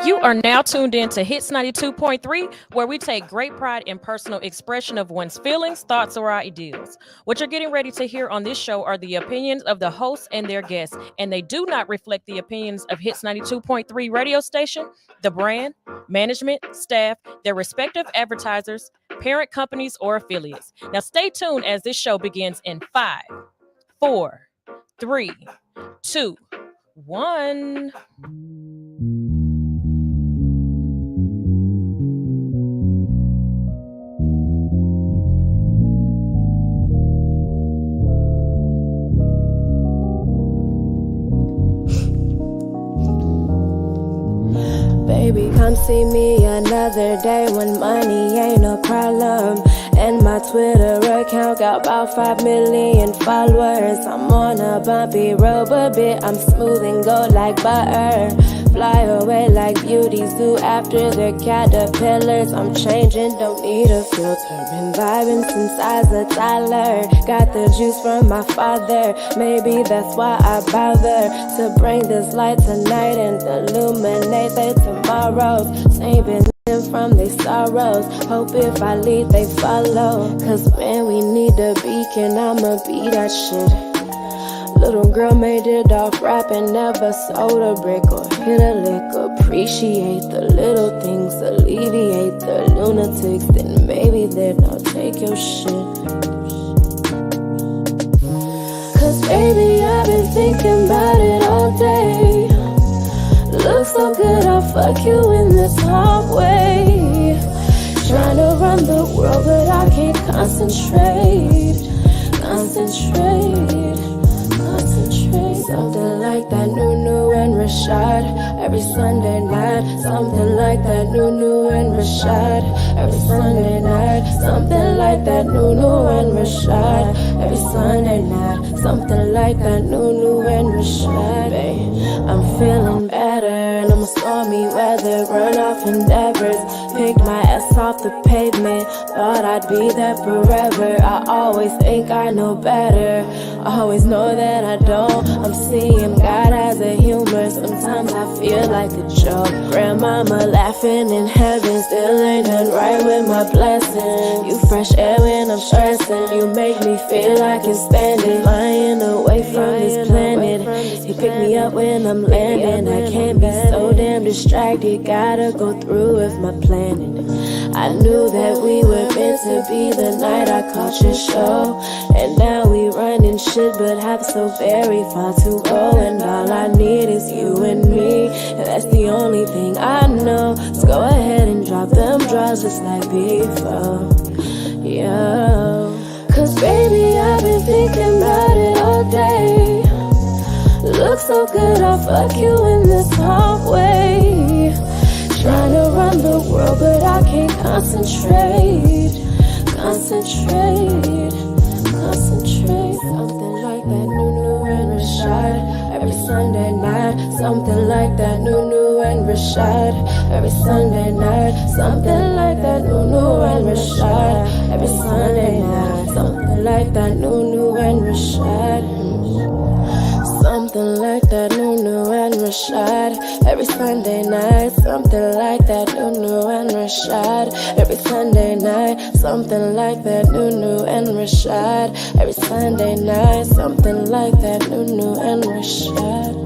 You are now tuned in to Hits 92.3, where we take great pride in personal expression of one's feelings, thoughts, or ideals. What you're getting ready to hear on this show are the opinions of the hosts and their guests, and they do not reflect the opinions of Hits 92.3 radio station, the brand, management, staff, their respective advertisers, parent companies, or affiliates. Now stay tuned as this show begins in 5, 4, 3, 2, 1. Baby, come see me another day when money ain't no problem. And my Twitter account got about 5 million followers. I'm on a bumpy road, but bitch, I'm smooth and go like butter. Fly away like beauties do after their caterpillars. I'm changing, don't need a filter. Been vibing since I was a toddler. Got the juice from my father. Maybe that's why I bother to bring this light tonight and illuminate their tomorrows. Same been from their sorrows. Hope if I lead, they follow. Cause man, we need a beacon. I'ma be that shit. Little girl made it off rapping, never sold a brick or hit a lick. Appreciate the little things, alleviate the lunatics. Then maybe they'll take your shit. Cause baby, I've been thinking about it all day. Looks so good, I'll fuck you in this hallway. Trying to run the world, but I can't concentrate. Something like that new and Rashad every Sunday night. Something like that new and Rashad every Sunday night. Something like that new and Rashad every Sunday night. Something like that new and Rashad. Babe, I'm feeling better and I'm stormy weather. Run off endeavors. Picked my ass off the pavement. Thought I'd be there forever. I always think I know better. I always know that I don't. I'm seeing God as a humor. Sometimes I feel like a joke. Grandmama laughing in heaven. Still ain't done right with my blessing. You fresh air when I'm stressing. You make me feel like it's standing. Flying away from this planet. You pick me up when I'm landing. I can't be so damn distracted. Gotta go through with my planning. I knew that we were meant to be the night I caught your show. And now we running shit but have so very far to go. And all I need is you and me, and that's the only thing I know. So go ahead and drop them draws just like before. Yo, cause baby, I've been thinking about it all day. Looks so good, I'll fuck you in this hallway. Trying to run the world, but I can't concentrate. Something like that new and Rashad every Sunday night. Something like that new and Rashad every Sunday night. Something like that new and Rashad every Sunday night. Something like that new and Rashad. Something like that new and Rashad every Sunday night. Something like that new and Rashad every Sunday night. Something like that new and Rashad every Sunday night. Something like that new and Rashad.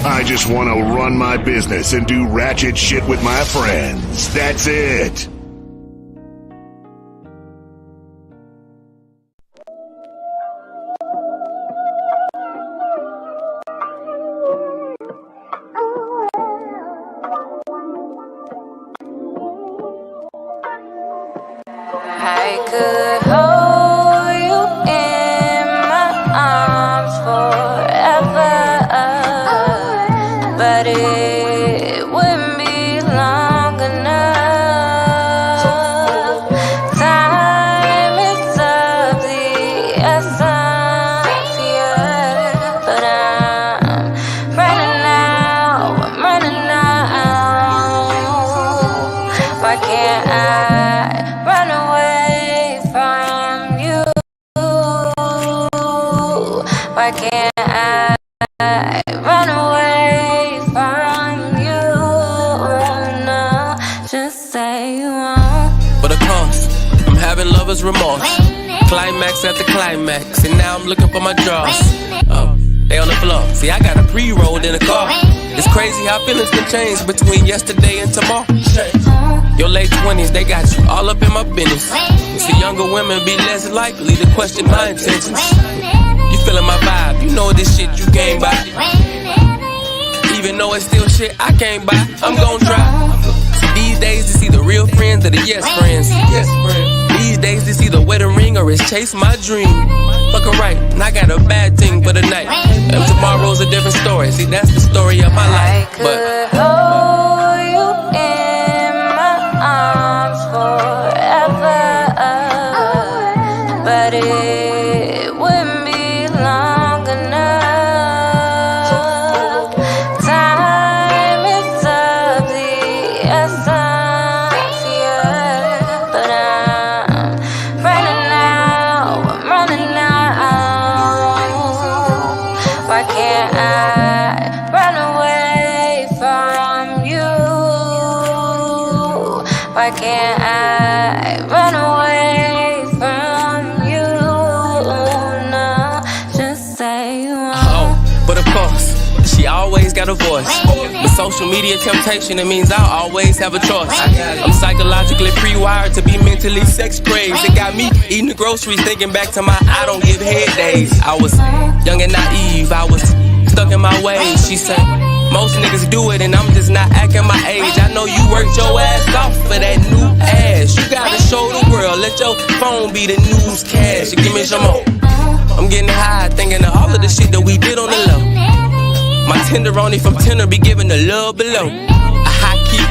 I just want to run my business and do ratchet shit with my friends. That's it. I could hold you in my arms forever, but it wouldn't be long enough. run away from you. No, just say you won't. For the cost, I'm having lover's remorse. Climax after climax, and now I'm looking for my drawers. Oh, they on the floor. See, I got a pre-rolled in the car. It's crazy how feelings can change between yesterday and tomorrow. Your late 20s, they got you all up in my business. You see, younger women be less likely to question my intentions. You feeling my vibe, you know this shit you came by. Even though it's still shit I can't buy, I'm gon' try. See, these days to see the real friends or the yes friends. These days to see the wedding ring or it's chase my dream. Fuck her right, and I got a bad thing for the night. And tomorrow's a different story. See, that's the story of my life. I could hold you in my arms forever, but it wouldn't be long enough. Time is of the essence, yeah, but I'm running out. Why can't I run away from you? Why can't I run away from you? No, just say you won't. Oh, but of course, she always got a voice. With social media temptation, it means I'll always have a choice. I'm psychologically pre-wired to be mentally sex crazed. It got me eating the groceries, thinking back to my I don't give head days. I was young and naive, I was stuck in my ways. She said, most niggas do it and I'm just not acting my age. I know you worked your ass off for that new ass. You gotta show the world, let your phone be the newscast. Give me some more. I'm getting high, thinking of all of the shit that we did on the low. My tenderoni from Tinder be giving the love below. A high key.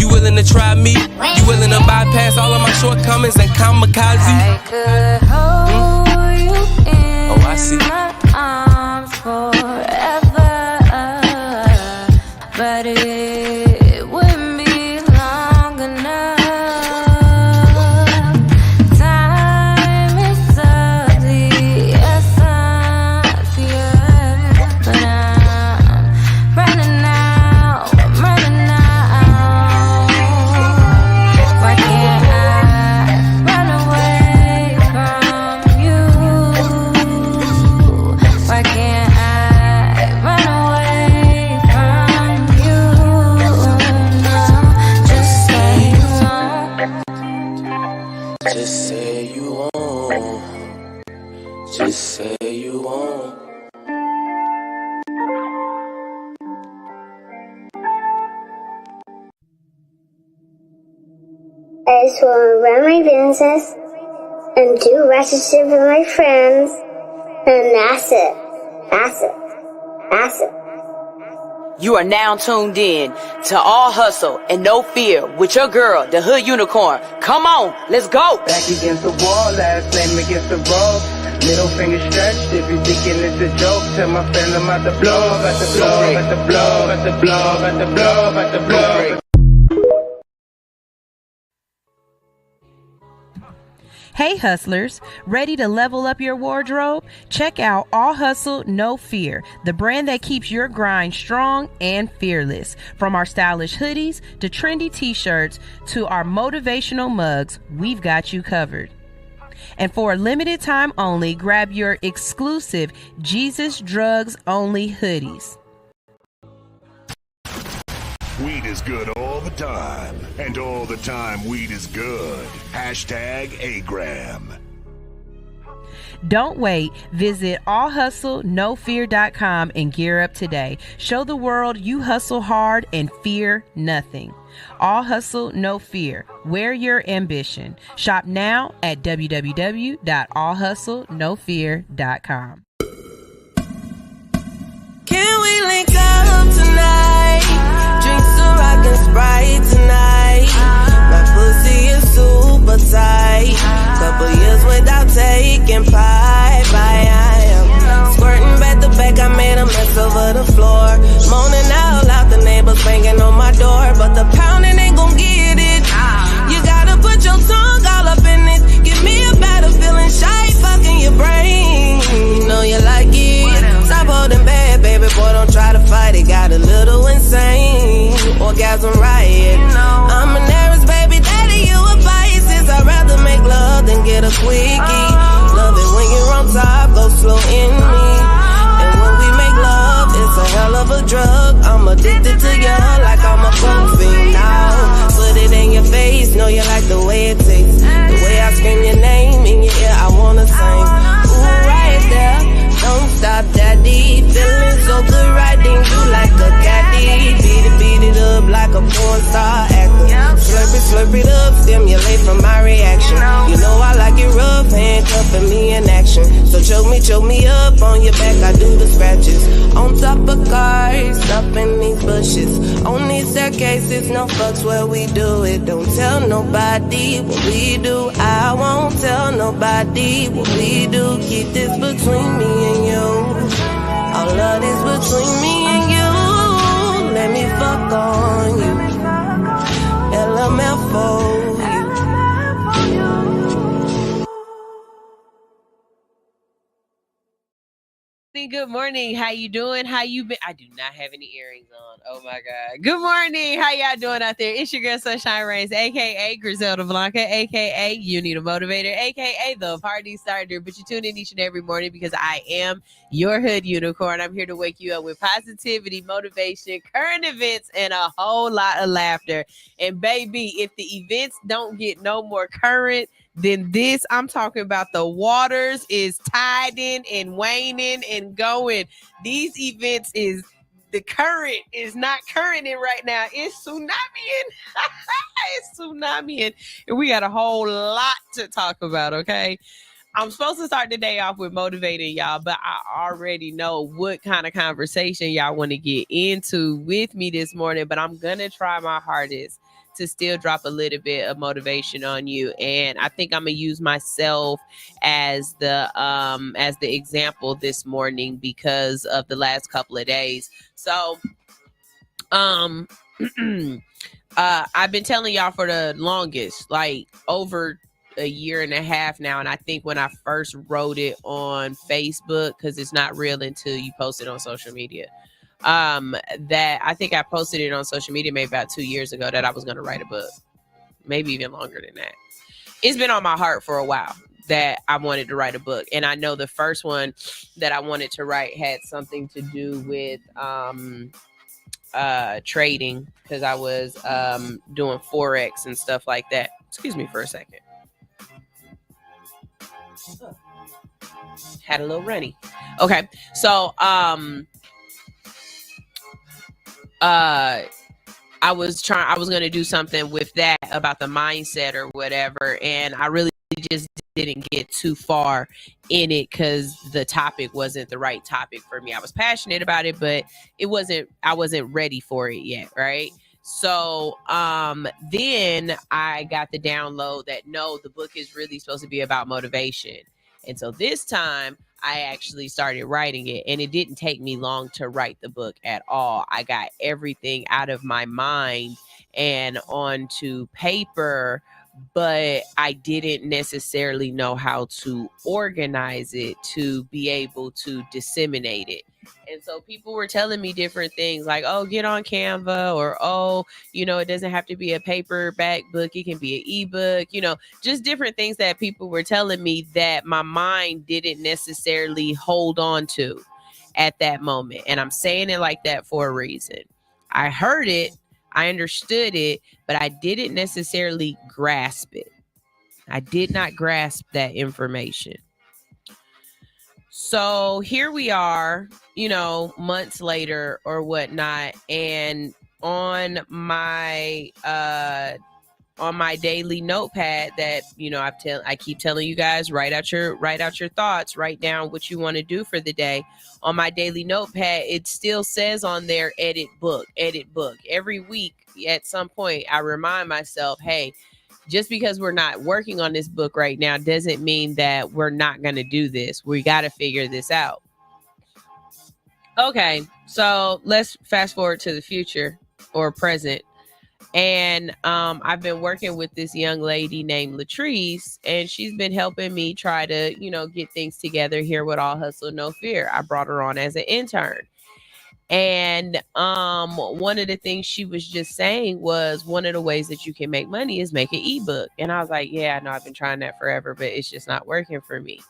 You willing to try me? You willing to bypass all of my shortcomings and kamikaze? I could hold you in Oh, I see. my arms forever, but it wouldn't be long enough. Time is of the essence, yeah, but I'm running out. Why can't I run away from you? Why can't I run away from you? No, just say you won't. Just say you won't. Just say you won't. I just want to run my business and do ratchet shit with my friends, and that's it. You are now tuned in to All Hustle and No Fear with your girl, the Hood Unicorn. Come on, let's go. Back against the wall, last name against the rope. Middle finger stretched, if you thinking it's a joke, tell my friend I'm about to blow, about to blow, about to blow, about to blow, about to blow, about to blow. Hey hustlers, ready to level up your wardrobe? Check out All Hustle, No Fear, the brand that keeps your grind strong and fearless. From our stylish hoodies to trendy t-shirts to our motivational mugs, we've got you covered. And for a limited time only, grab your exclusive Jesus Drugs Only hoodies. Weed is good all the time, and all the time weed is good. Hashtag Agram. Don't wait. Visit allhustlenofear.com and gear up today. Show the world you hustle hard and fear nothing. All Hustle, No Fear. Wear your ambition. Shop now at www.allhustlenofear.com. Can we link up tonight? Drink some rock and Sprite tonight. My pussy is super tight. Couple years without taking pipe. I am squirting back to back. I made a mess over the floor. Moaning out loud, the neighbors banging on my door, but the pounding ain't gon' get it. You gotta put your tongue all up in it. Give me a better feeling, shy fucking your brain. You know you like it. Stop holding back, baby boy, don't try cause I'm right. I'm an Aries, baby daddy, you a Pisces. I'd rather make love than get a quickie. Love it when you're on top, go slow in me. And when we make love, it's a hell of a drug. I'm addicted to you like I'm a coke fiend now. Put it in your face, know you like the way it tastes. The way I scream your name in your ear, I wanna sing. Ooh, right there, don't stop, daddy. Feeling so good, riding you like a caddy. Beat it up like a porn star actor. Slurp it up, stimulate from my reaction. You know I like it rough, handcuffing me in action. So choke me up on your back, I do the scratches. On top of cars, up in these bushes. On these staircases, no fucks where we do it. Don't tell nobody what we do. I won't tell nobody what we do. Keep this between me and you. All of this between me and you. Let me fuck on you. LMFO. Good morning. How you doing? How you been? I do not have any earrings on. Oh my God. Good morning. How y'all doing out there? It's your girl Sunshine Reigns, aka Griselda Blanca, aka You Need a Motivator, aka the Party Starter. But you tune in each and every morning because I am your hood unicorn. I'm here to wake you up with positivity, motivation, current events, and a whole lot of laughter. And baby, if the events don't get no more current than this, I'm talking about the waters is tiding and waning and going. These events is, the current is not currenting right now. It's tsunamiing. It's tsunamiing. And we got a whole lot to talk about, okay? I'm supposed to start the day off with motivating y'all, but I already know what kind of conversation y'all want to get into with me this morning, but I'm going to try my hardest to still drop a little bit of motivation on you. And I think I'm gonna use myself as the example this morning because of the last couple of days. So I've been telling y'all for the longest, like over a year and a half now, and I think when I first wrote it on Facebook, because it's not real until you post it on social media, that I think I posted it on social media maybe about 2 years ago that I was going to write a book, maybe even longer than that. It's been on my heart for a while that I wanted to write a book. And I know the first one that I wanted to write had something to do with trading, because I was doing Forex and stuff like that. Excuse me for a second. Had a little runny. Okay. So I was going to do something with that about the mindset or whatever. And I really just didn't get too far in it because the topic wasn't the right topic for me. I was passionate about it, but I wasn't ready for it yet. Right. So then I got the download that no, the book is really supposed to be about motivation. And so this time I actually started writing it, and it didn't take me long to write the book at all. I got everything out of my mind and onto paper, but I didn't necessarily know how to organize it to be able to disseminate it. And so people were telling me different things like, oh, get on Canva, or, oh, it doesn't have to be a paperback book. It can be an ebook, just different things that people were telling me that my mind didn't necessarily hold on to at that moment. And I'm saying it like that for a reason. I heard it, I understood it, but I didn't necessarily grasp it. I did not grasp that information. So here we are, months later or whatnot, and on my daily notepad that I keep telling you guys, write out your thoughts, write down what you want to do for the day. On my daily notepad, it still says on there, edit book. Every week at some point, I remind myself, hey, just because we're not working on this book right now doesn't mean that we're not going to do this. We got to figure this out. Okay, so let's fast forward to the future or present. And I've been working with this young lady named Latrice, and she's been helping me try to, get things together here with All Hustle, No Fear. I brought her on as an intern. And one of the things she was just saying was one of the ways that you can make money is make an ebook. And I was like, yeah, I know, I've been trying that forever, but it's just not working for me.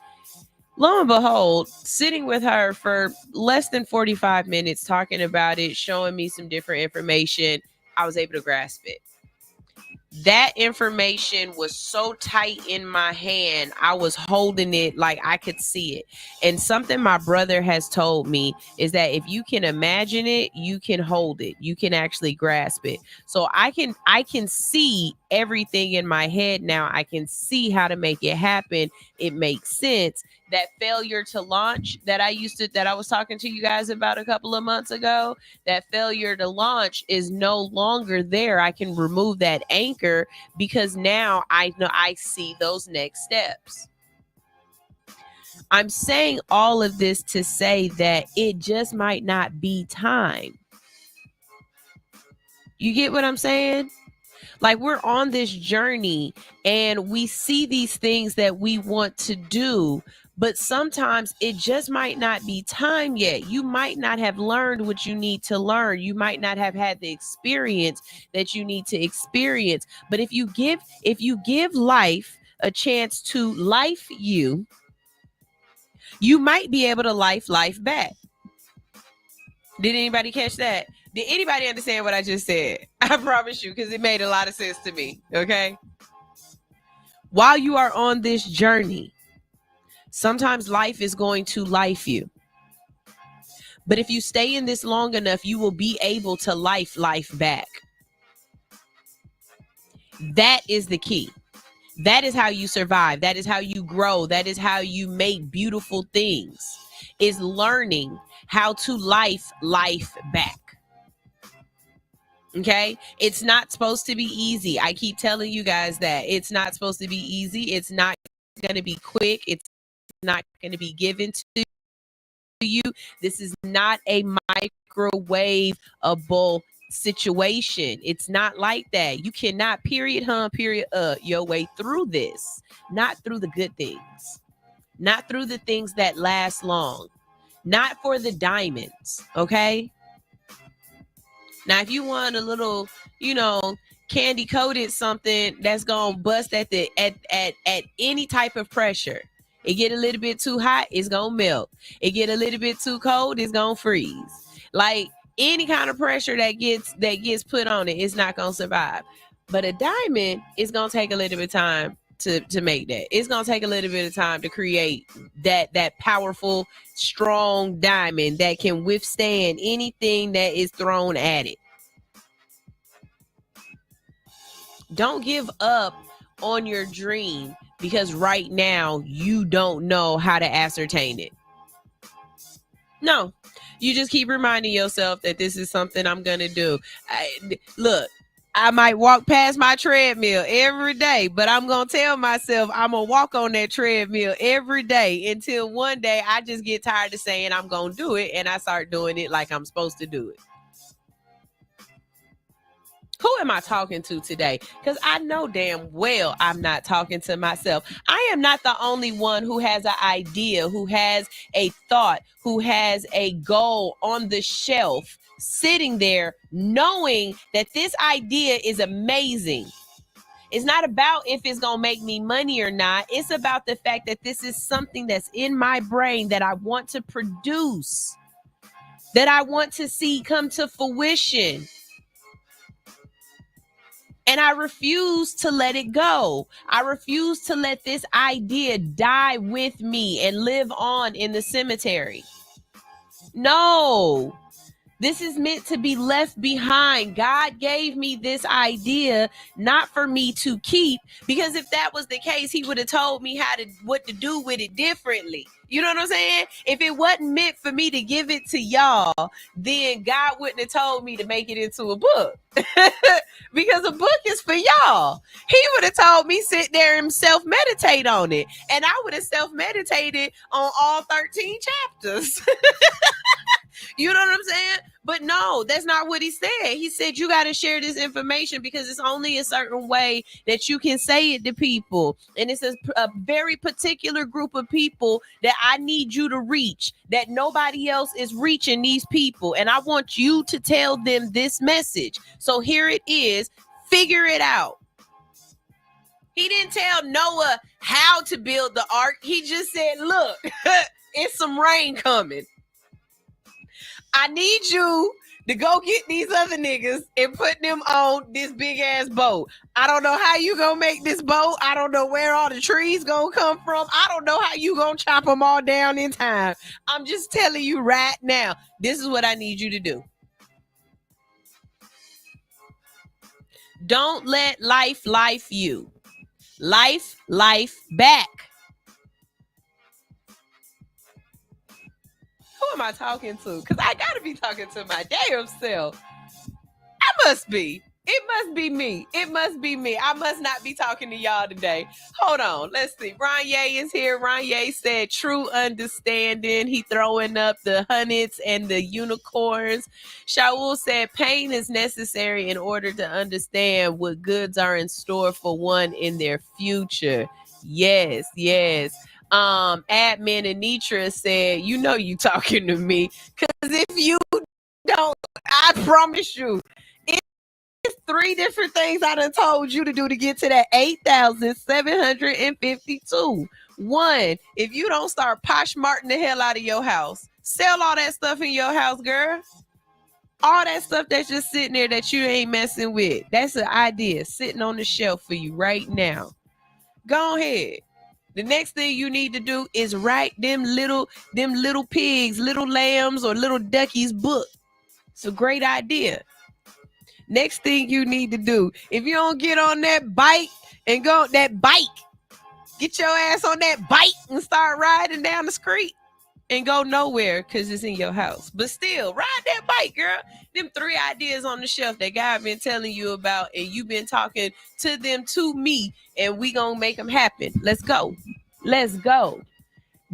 Lo and behold, sitting with her for less than 45 minutes, talking about it, showing me some different information, I was able to grasp it. That information was so tight in my hand, I was holding it like I could see it. And something my brother has told me is that if you can imagine it, you can hold it. You can actually grasp it. So I can see everything in my head now. I can see how to make it happen. It makes sense. That failure to launch that I was talking to you guys about a couple of months ago, that failure to launch is no longer there. I can remove that anchor because now I know I see those next steps. I'm saying all of this to say that it just might not be time. You get what I'm saying? Like, we're on this journey and we see these things that we want to do, but sometimes it just might not be time yet. You might not have learned what you need to learn. You might not have had the experience that you need to experience. But if you give life a chance to life you, you might be able to life back. Did anybody catch that? Did anybody understand what I just said? I promise you, because it made a lot of sense to me, okay? While you are on this journey, sometimes life is going to life you. But if you stay in this long enough, you will be able to life back. That is the key. That is how you survive. That is how you grow. That is how you make beautiful things, is learning how to life back. Okay, it's not supposed to be easy. I keep telling you guys that it's not supposed to be easy. It's not going to be quick. It's not going to be given to you. This is not a microwavable situation. It's not like that. You cannot period your way through this. Not through the good things. Not through the things that last long. Not for the diamonds. Okay. Now, if you want a little, candy coated something that's gonna bust at any type of pressure, it get a little bit too hot, it's gonna melt. It get a little bit too cold, it's gonna freeze. Like any kind of pressure that gets put on it, it's not gonna survive. But a diamond is gonna take a little bit of time to make that. It's gonna take a little bit of time to create that powerful, strong diamond that can withstand anything that is thrown at it. Don't give up on your dream because right now you don't know how to ascertain it. No, you just keep reminding yourself that this is something I'm gonna do. Look, I might walk past my treadmill every day, but I'm going to tell myself I'm going to walk on that treadmill every day until one day I just get tired of saying I'm going to do it and I start doing it like I'm supposed to do it. Who am I talking to today? Because I know damn well I'm not talking to myself. I am not the only one who has an idea, who has a thought, who has a goal on the shelf, sitting there knowing that this idea is amazing. It's not about if it's going to make me money or not. It's about the fact that this is something that's in my brain that I want to produce, that I want to see come to fruition. And I refuse to let it go. I refuse to let this idea die with me and live on in the cemetery. No, this is meant to be left behind. God gave me this idea not for me to keep, because if that was the case, he would have told me what to do with it differently. You know what I'm saying? If it wasn't meant for me to give it to y'all, then God wouldn't have told me to make it into a book. Because a book is for y'all. He would have told me sit there and self-meditate on it. And I would have self-meditated on all 13 chapters. You know what I'm saying? But no, that's not what he said. He said you got to share this information because it's only a certain way that you can say it to people. And it's a very particular group of people that I need you to reach, that nobody else is reaching these people. And I want you to tell them this message. So here it is. Figure it out. He didn't tell Noah how to build the ark. He just said, look, it's some rain coming. I need you to go get these other niggas and put them on this big ass boat. I don't know how you gonna make this boat. I don't know where all the trees gonna come from. I don't know how you gonna chop them all down in time. I'm just telling you right now, this is what I need you to do. Don't let life you. Life back. Who am I talking to? Because I gotta be talking to my damn self. I must be. It must be me. It must be me. I must not be talking to y'all today. Hold on. Let's see. Ranye is here. Ranye said true understanding. He throwing up the hundreds and the unicorns. Shaul said pain is necessary in order to understand what goods are in store for one in their future. Yes. Admin Anitra said, you know you talking to me. Because if you don't, I promise you, it's 3 different things I done told you to do to get to that 8,752. 1, if you don't start poshmarking the hell out of your house, sell all that stuff in your house, girl. All that stuff that's just sitting there that you ain't messing with. That's an idea sitting on the shelf for you right now. Go ahead. The next thing you need to do is write them little pigs, little lambs, or little duckies book. It's a great idea. Next thing you need to do, if you don't get on that bike and go that bike, get your ass on that bike and start riding down the street and go nowhere because it's in your house. But still, ride that bike, girl. Them 3 ideas on the shelf that God been telling you about, and you've been talking to them to me, and we gonna make them happen. Let's go.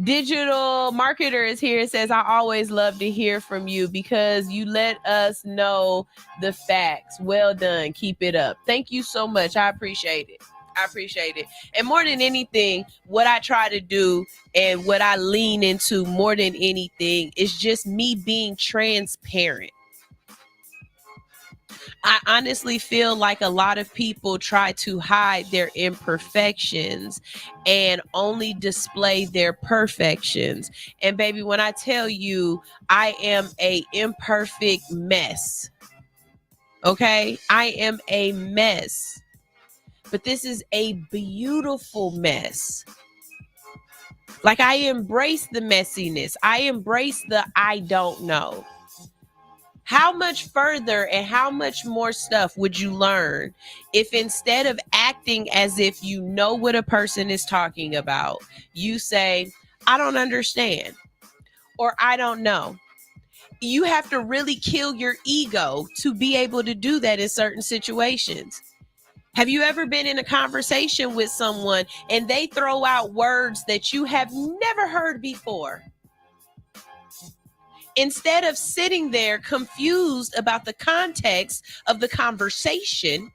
Digital marketer is here. It says, I always love to hear from you because you let us know the facts. Well done. Keep it up. Thank you so much. I appreciate it. And more than anything, what I try to do and what I lean into more than anything is just me being transparent. I honestly feel like a lot of people try to hide their imperfections and only display their perfections. And baby, when I tell you I am a imperfect mess, okay? I am a mess. But this is a beautiful mess. Like, I embrace the messiness. I embrace the I don't know. How much further and how much more stuff would you learn if instead of acting as if you know what a person is talking about, you say, I don't understand, or I don't know. You have to really kill your ego to be able to do that in certain situations. Have you ever been in a conversation with someone and they throw out words that you have never heard before? Instead of sitting there confused about the context of the conversation,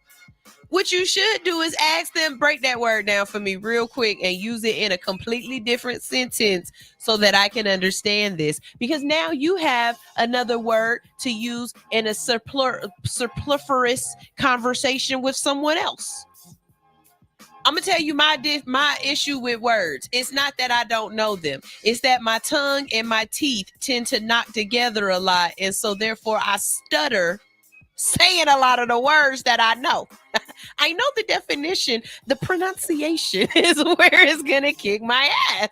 what you should do is ask them, break that word down for me real quick and use it in a completely different sentence so that I can understand this. Because now you have another word to use in a superfluous conversation with someone else. I'm going to tell you my issue with words. It's not that I don't know them. It's that my tongue and my teeth tend to knock together a lot. And so therefore I stutter saying a lot of the words that I know. I know the definition. The pronunciation is where it's going to kick my ass.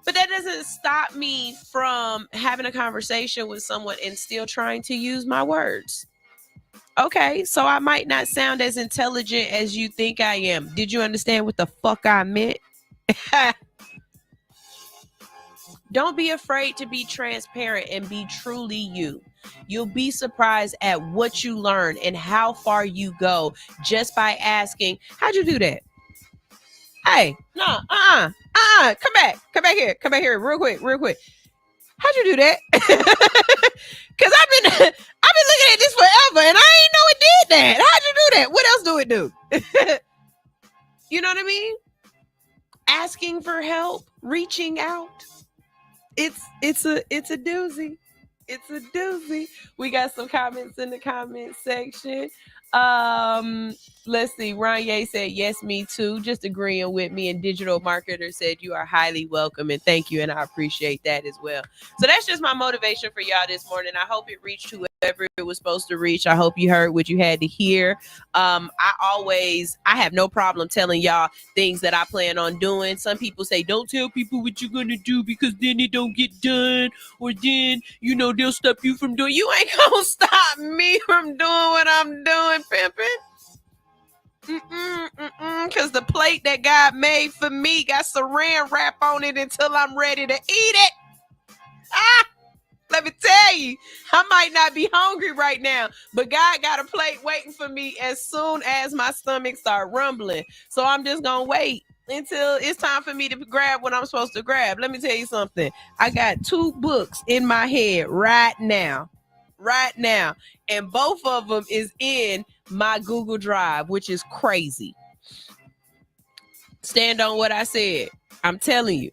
But that doesn't stop me from having a conversation with someone and still trying to use my words. Okay, so I might not sound as intelligent as you think I am. Did you understand what the fuck I meant? Don't be afraid to be transparent and be truly you. You'll be surprised at what you learn and how far you go just by asking, how'd you do that? Hey, no, Come back here, real quick. How'd you do that? Because I've been looking at this forever, and I ain't know it did that. How'd you do that? What else do it do? You know what I mean? Asking for help, reaching out. It's a doozy. It's a doozy. We got some comments in the comment section. Let's see. Ranye said, yes, me too. Just agreeing with me. And Digital Marketer said, you are highly welcome. And thank you. And I appreciate that as well. So that's just my motivation for y'all this morning. I hope it reached whoever it was supposed to reach. I hope you heard what you had to hear. I have no problem telling y'all things that I plan on doing. Some people say, don't tell people what you're going to do because then it don't get done. Or then, they'll stop you from doing. You ain't going to stop me from doing what I'm doing, pimping. Because the plate that God made for me got saran wrap on it until I'm ready to eat it. Let me tell you, I might not be hungry right now, but God got a plate waiting for me as soon as my stomach start rumbling. So I'm just going to wait until it's time for me to grab what I'm supposed to grab. Let me tell you something. I got 2 books in my head right now. And both of them is in my Google Drive, which is crazy. Stand on what I said. I'm telling you,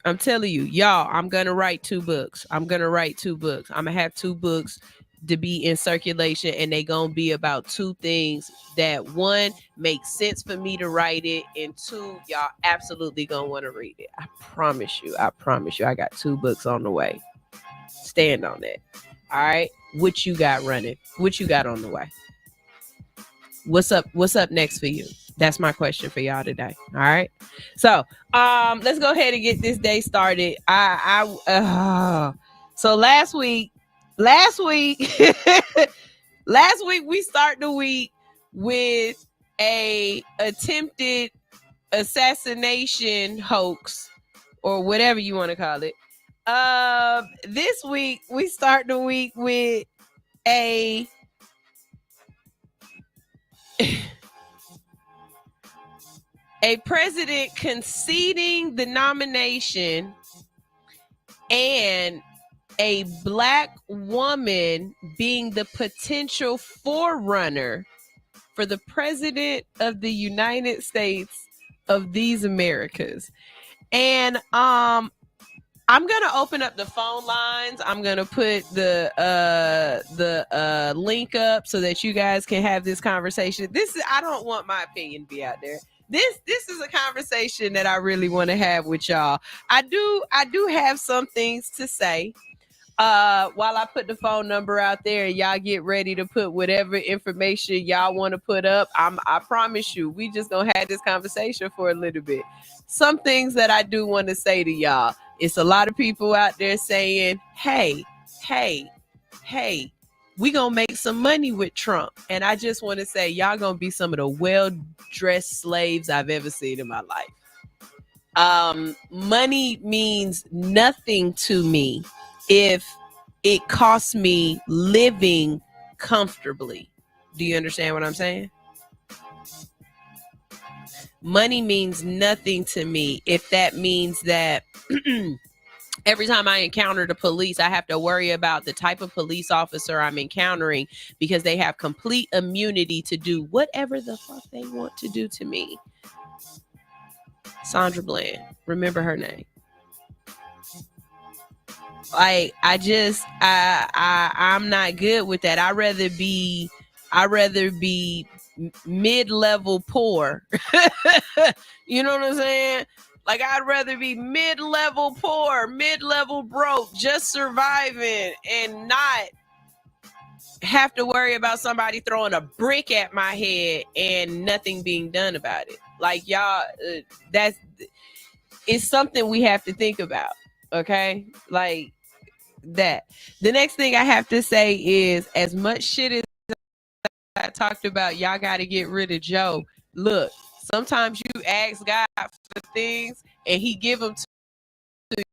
y'all, I'm going to write 2 books. I'm going to have 2 books to be in circulation, and they going to be about 2 things that, 1, makes sense for me to write it, and 2, y'all absolutely going to want to read it. I promise you. I got 2 books on the way. Stand on that. All right. What you got running? What you got on the way? What's up next for you? That's my question for y'all today. All right. So let's go ahead and get this day started. So last week we start the week with a attempted assassination hoax, or whatever you want to call it. This week we start the week with a president conceding the nomination and a Black woman being the potential forerunner for the president of the United States of these Americas. And I'm going to open up the phone lines. I'm going to put the link up so that you guys can have this conversation. I don't want my opinion to be out there. This is a conversation that I really want to have with y'all. I do have some things to say. While I put the phone number out there and y'all get ready to put whatever information y'all want to put up, I promise you, we just gonna have this conversation for a little bit. Some things that I do want to say to y'all. It's a lot of people out there saying, hey, we gonna make some money with Trump. And I just want to say, y'all gonna be some of the well-dressed slaves I've ever seen in my life. Money means nothing to me if it costs me living comfortably. Do you understand what I'm saying? Money means nothing to me if that means that every time I encounter the police, I have to worry about the type of police officer I'm encountering because they have complete immunity to do whatever the fuck they want to do to me. Sandra Bland, remember her name. Like, I'm not good with that. I'd rather be mid-level poor. You know what I'm saying? Like, I'd rather be mid-level poor, mid-level broke, just surviving and not have to worry about somebody throwing a brick at my head and nothing being done about it. Like, y'all, it's something we have to think about. Okay? Like that. The next thing I have to say is, as much shit as I talked about, y'all got to get rid of Joe. Look, sometimes you ask God for things and he give them to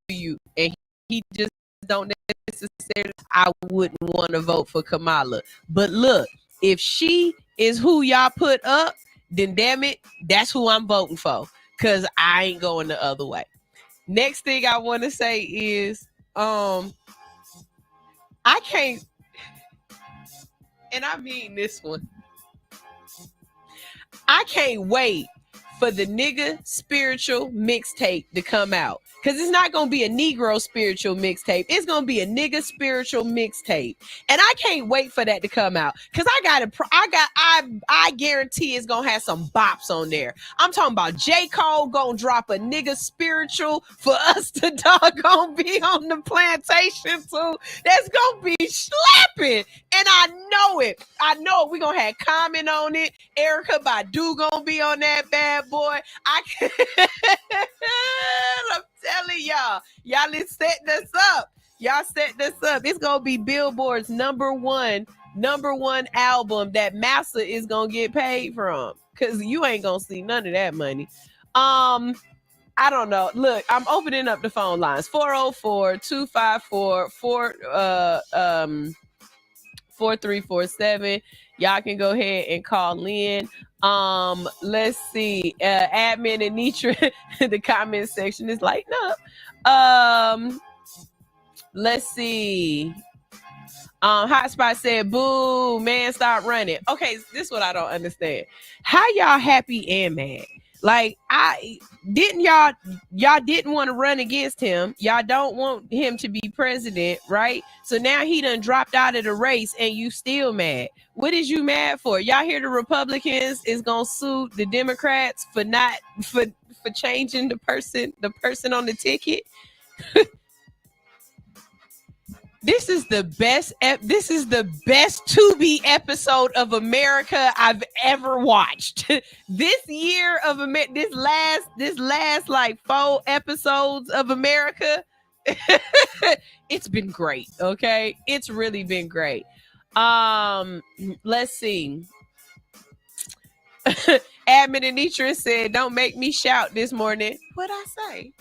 you, and he just don't necessarily. I wouldn't want to vote for Kamala, but look, if she is who y'all put up, then damn it, that's who I'm voting for, because I ain't going the other way. Next thing I want to say is, I can't, and I mean this one, I can't wait for the nigga spiritual mixtape to come out. Cause it's not gonna be a Negro spiritual mixtape. It's gonna be a nigga spiritual mixtape, and I can't wait for that to come out. Cause I guarantee it's gonna have some bops on there. I'm talking about J. Cole gonna drop a nigga spiritual for us to doggone be on the plantation too. That's gonna be slapping, and I know it. I know it. We gonna have comment on it. Erica Badu gonna be on that bad boy. I'm telling y'all is setting us up. Y'all setting us up. It's gonna be Billboard's number one album that Massa is gonna get paid from. Cause you ain't gonna see none of that money. I don't know. Look, I'm opening up the phone lines. 404-254-4347. Y'all can go ahead and call in. Let's see. Admin and Nitra, the comment section is lighting up. Let's see. Hotspot said, boo, man, stop running. Okay, this is what I don't understand. How y'all happy and mad? Like, y'all didn't want to run against him. Y'all don't want him to be president, right? So now he done dropped out of the race and you still mad. What is you mad for? Y'all hear the Republicans is gonna sue the Democrats for changing the person on the ticket? This is the best Tubi episode of America I've ever watched. This year of this last like 4 episodes of America, it's been great. Okay, it's really been great. Let's see. Admin Anitra said, "Don't make me shout this morning." What'd I say?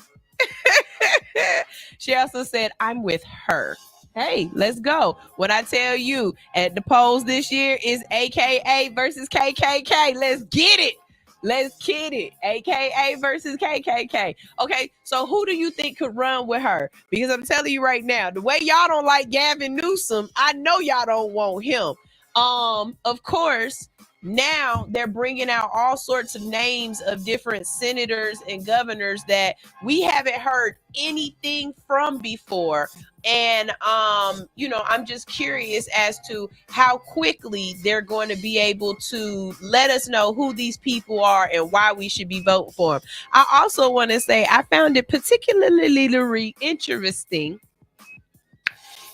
She also said, "I'm with her." Hey, let's go. When I tell you at the polls this year is AKA versus KKK. Let's get it. Let's get it. AKA versus KKK. Okay, so who do you think could run with her? Because I'm telling you right now, the way y'all don't like Gavin Newsom, I know y'all don't want him. Of course, now they're bringing out all sorts of names of different senators and governors that we haven't heard anything from before. And, I'm just curious as to how quickly they're going to be able to let us know who these people are and why we should be voting for them. I also want to say I found it particularly interesting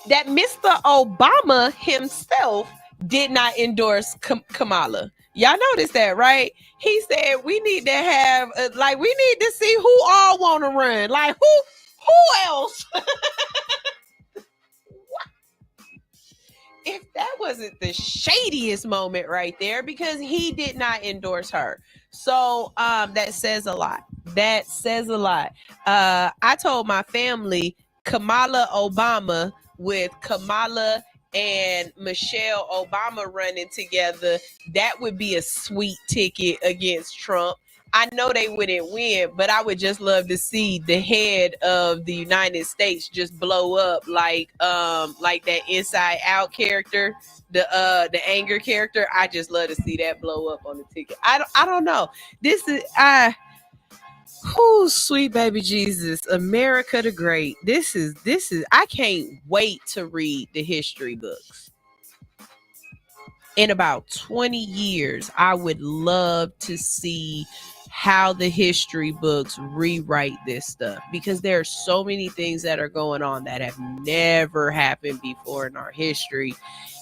that Mr. Obama himself did not endorse Kamala. Y'all noticed that, right? He said we need to have, we need to see who all want to run. Like, who else? If that wasn't the shadiest moment right there, because he did not endorse her. So that says a lot. That says a lot. I told my family Kamala Obama with Kamala and Michelle Obama running together, that would be a sweet ticket against Trump. I know they wouldn't win, but I would just love to see the head of the United States just blow up like that Inside Out character, the anger character. I just love to see that blow up on the ticket. I don't know. This is sweet baby Jesus, America the Great. This is I can't wait to read the history books. In about 20 years, I would love to see how the history books rewrite this stuff, because there are so many things that are going on that have never happened before in our history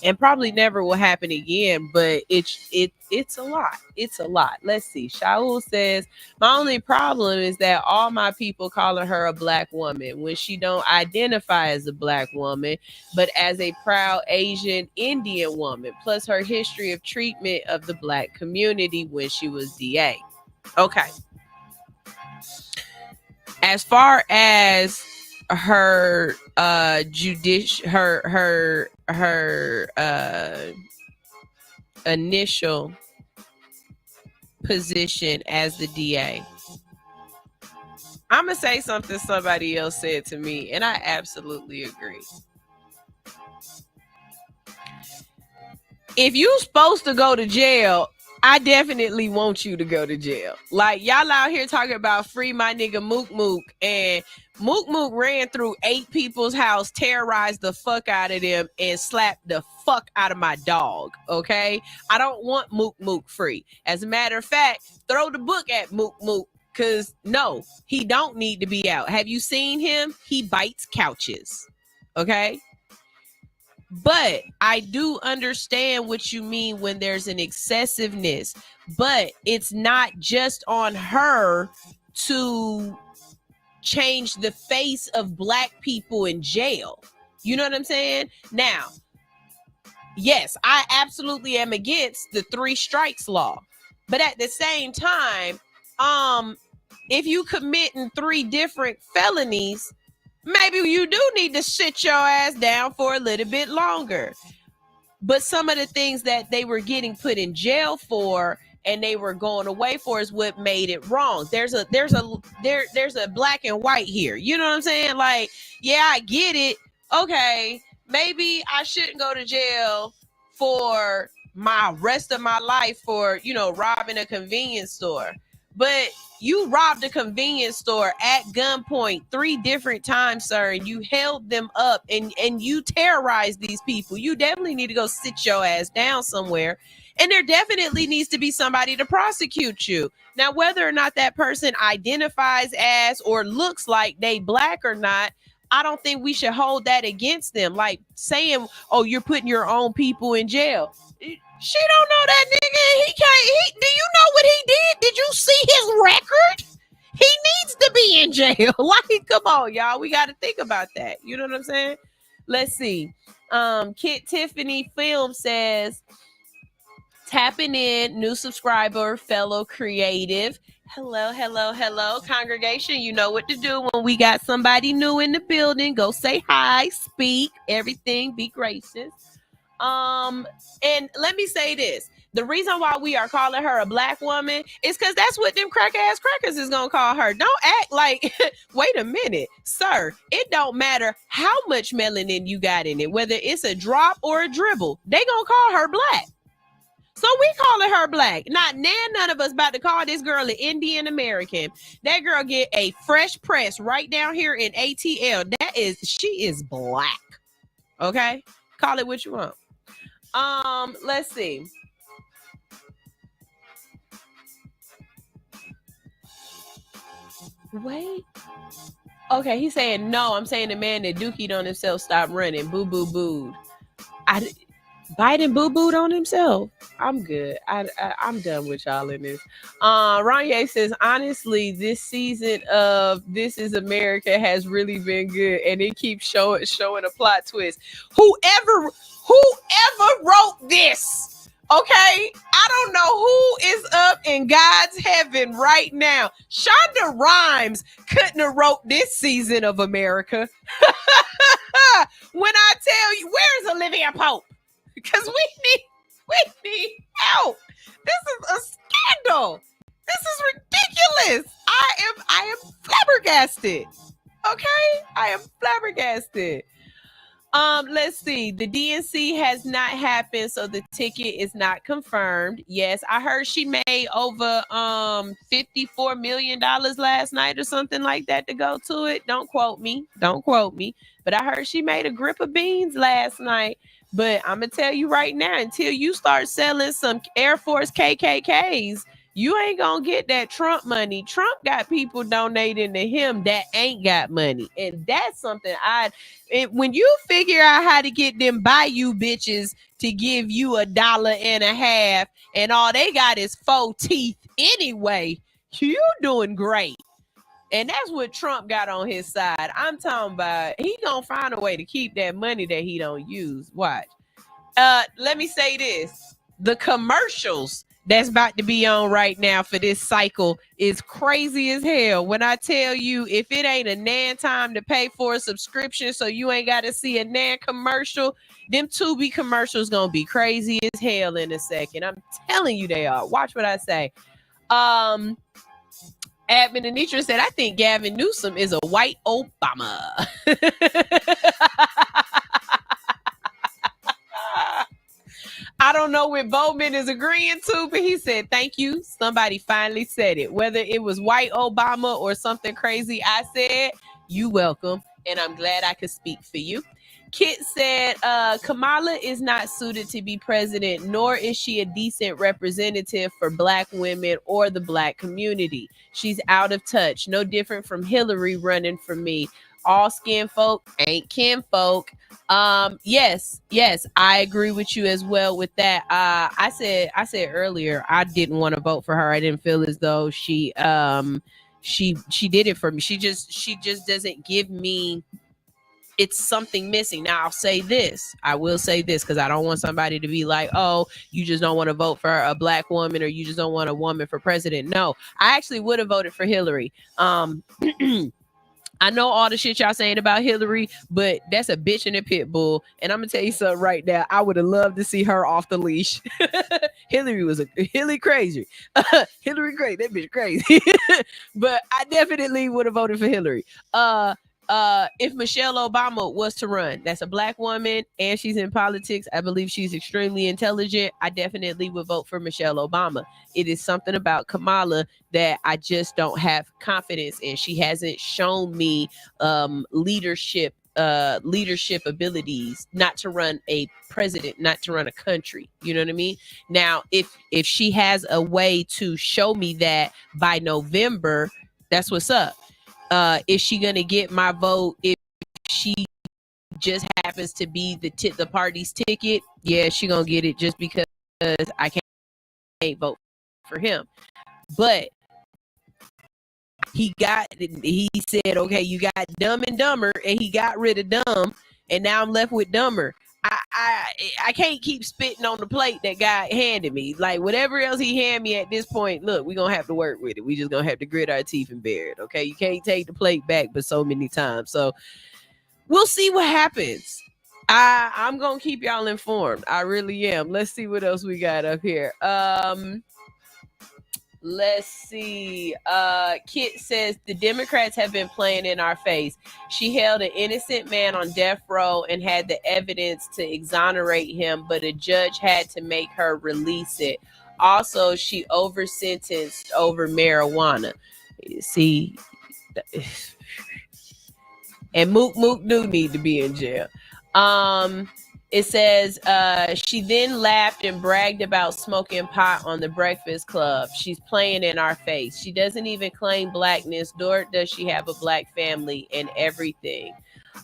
and probably never will happen again. But it's a lot. It's a lot. Let's see. Shaul says, my only problem is that all my people calling her a black woman when she don't identify as a black woman, but as a proud Asian Indian woman, plus her history of treatment of the black community when she was DA. Okay. As far as her initial position as the DA, I'm going to say something somebody else said to me, and I absolutely agree. If you supposed to go to jail, I definitely want you to go to jail. Like, y'all out here talking about free my nigga Mook Mook, and Mook Mook ran through 8 people's house, terrorized the fuck out of them, and slapped the fuck out of my dog, okay? I don't want Mook Mook free. As a matter of fact, throw the book at Mook Mook, because no, he don't need to be out. Have you seen him? He bites couches, okay? But I do understand what you mean when there's an excessiveness, but it's not just on her to change the face of black people in jail. You know what I'm saying? Now, yes, I absolutely am against the 3 strikes law. But at the same time, if you committing 3 different felonies, maybe you do need to sit your ass down for a little bit longer. But some of the things that they were getting put in jail for and they were going away for is what made it wrong. There's a black and white here. You know what I'm saying? Like, yeah, I get it. Okay, maybe I shouldn't go to jail for my rest of my life for, robbing a convenience store. But you robbed a convenience store at gunpoint 3 different times, sir, and you held them up and you terrorized these people. You definitely need to go sit your ass down somewhere. And there definitely needs to be somebody to prosecute you. Now, whether or not that person identifies as or looks like they black or not, I don't think we should hold that against them. Like saying, oh, you're putting your own people in jail. She don't know that nigga. Do you know what he did? Did you see his record? He needs to be in jail. Like, come on, y'all. We got to think about that. You know what I'm saying? Let's see. Kit Tiffany Film says, tapping in, new subscriber, fellow creative. Hello, congregation. You know what to do when we got somebody new in the building. Go say hi, speak, everything, be gracious. And let me say this. The reason why we are calling her a black woman is because that's what them crack-ass crackers is going to call her. Don't act like, wait a minute, sir. It don't matter how much melanin you got in it, whether it's a drop or a dribble. They going to call her black. So we calling her black. None of us about to call this girl an Indian American. That girl get a fresh press right down here in ATL. She is black. Okay? Call it what you want. Let's see. Wait. Okay, he's saying no. I'm saying the man that dookied on himself stopped running. Boo boo booed. Biden boo booed on himself. I'm good. I'm done with y'all in this. Ronye says, honestly, this season of This Is America has really been good, and it keeps showing a plot twist. Whoever wrote this, okay? I don't know who is up in God's heaven right now. Shonda Rhimes couldn't have wrote this season of America. When I tell you, where's Olivia Pope? Because we need help. This is a scandal. This is ridiculous. I am flabbergasted. Okay? I am flabbergasted. Let's see. The DNC has not happened, so the ticket is not confirmed. Yes, I heard she made over $54 million last night or something like that to go to it. Don't quote me. But I heard she made a grip of beans last night. But I'm going to tell you right now, until you start selling some Air Force KKKs, you ain't going to get that Trump money. Trump got people donating to him that ain't got money. And that's something when you figure out how to get them Bayou bitches to give you $1.50 and all they got is 4 teeth anyway, you doing great. And that's what Trump got on his side. I'm talking about he gonna find a way to keep that money that he don't use. Watch. Let me say this. The commercials that's about to be on right now for this cycle is crazy as hell. When I tell you, if it ain't a Nan time to pay for a subscription so you ain't got to see a Nan commercial, them Tubi commercials gonna be crazy as hell in a second. I'm telling you they are. Watch what I say. Admin Anitra said, I think Gavin Newsom is a white Obama. I don't know what Bowman is agreeing to, but he said, thank you. Somebody finally said it. Whether it was white Obama or something crazy I said, you welcome. And I'm glad I could speak for you. Kit said, Kamala is not suited to be president, nor is she a decent representative for Black women or the Black community. She's out of touch, no different from Hillary running for me. All skin folk ain't kin folk. Yes, I agree with you as well with that. I said earlier, I didn't want to vote for her. I didn't feel as though she did it for me. She just doesn't give me, it's something missing. Now I will say this because I don't want somebody to be like, oh, you just don't want to vote for a Black woman or you just don't want a woman for president. No, I actually would have voted for Hillary. I know all the shit y'all saying about Hillary, but that's a bitch and a pit bull. And I'm gonna tell you something right now. I would have loved to see her off the leash. Hillary crazy. Hillary crazy. That bitch crazy. But I definitely would have voted for Hillary. If Michelle Obama was to run, that's a Black woman and she's in politics. I believe she's extremely intelligent. I definitely would vote for Michelle Obama. It is something about Kamala that I just don't have confidence in. She hasn't shown me leadership abilities, not to run a president, not to run a country. You know what I mean? Now, if she has a way to show me that by November, that's what's up. Is she gonna get my vote if she just happens to be the party's ticket? Yeah, she gonna get it just because I can't vote for him. But he said, okay, you got Dumb and Dumber, and he got rid of Dumb, and now I'm left with Dumber. I can't keep spitting on the plate that God handed me. Like, whatever else he handed me at this point, look, we're going to have to work with it. We just going to have to grit our teeth and bear it, okay? You can't take the plate back but so many times. So we'll see what happens. I'm going to keep y'all informed. I really am. Let's see what else we got up here. Let's see. Kit says the Democrats have been playing in our face. She held an innocent man on death row and had the evidence to exonerate him, but a judge had to make her release it. Also, she over-sentenced over marijuana. See, and Mook do need to be in jail. It says she then laughed and bragged about smoking pot on the Breakfast Club. She's playing in our face. She doesn't even claim Blackness, nor does she have a Black family and everything.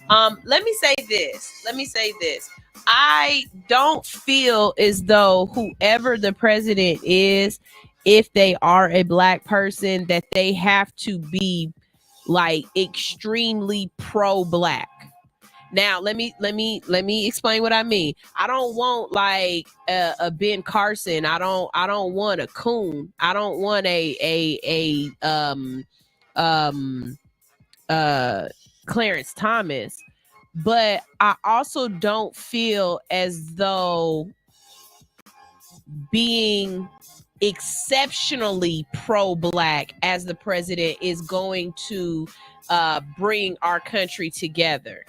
Let me say this. I don't feel as though whoever the president is, if they are a Black person, that they have to be like extremely pro-Black. Now, let me explain what I mean. I don't want like a Ben Carson. I don't want a Coon. I don't want a Clarence Thomas. But I also don't feel as though being exceptionally pro-Black as the president is going to bring our country together.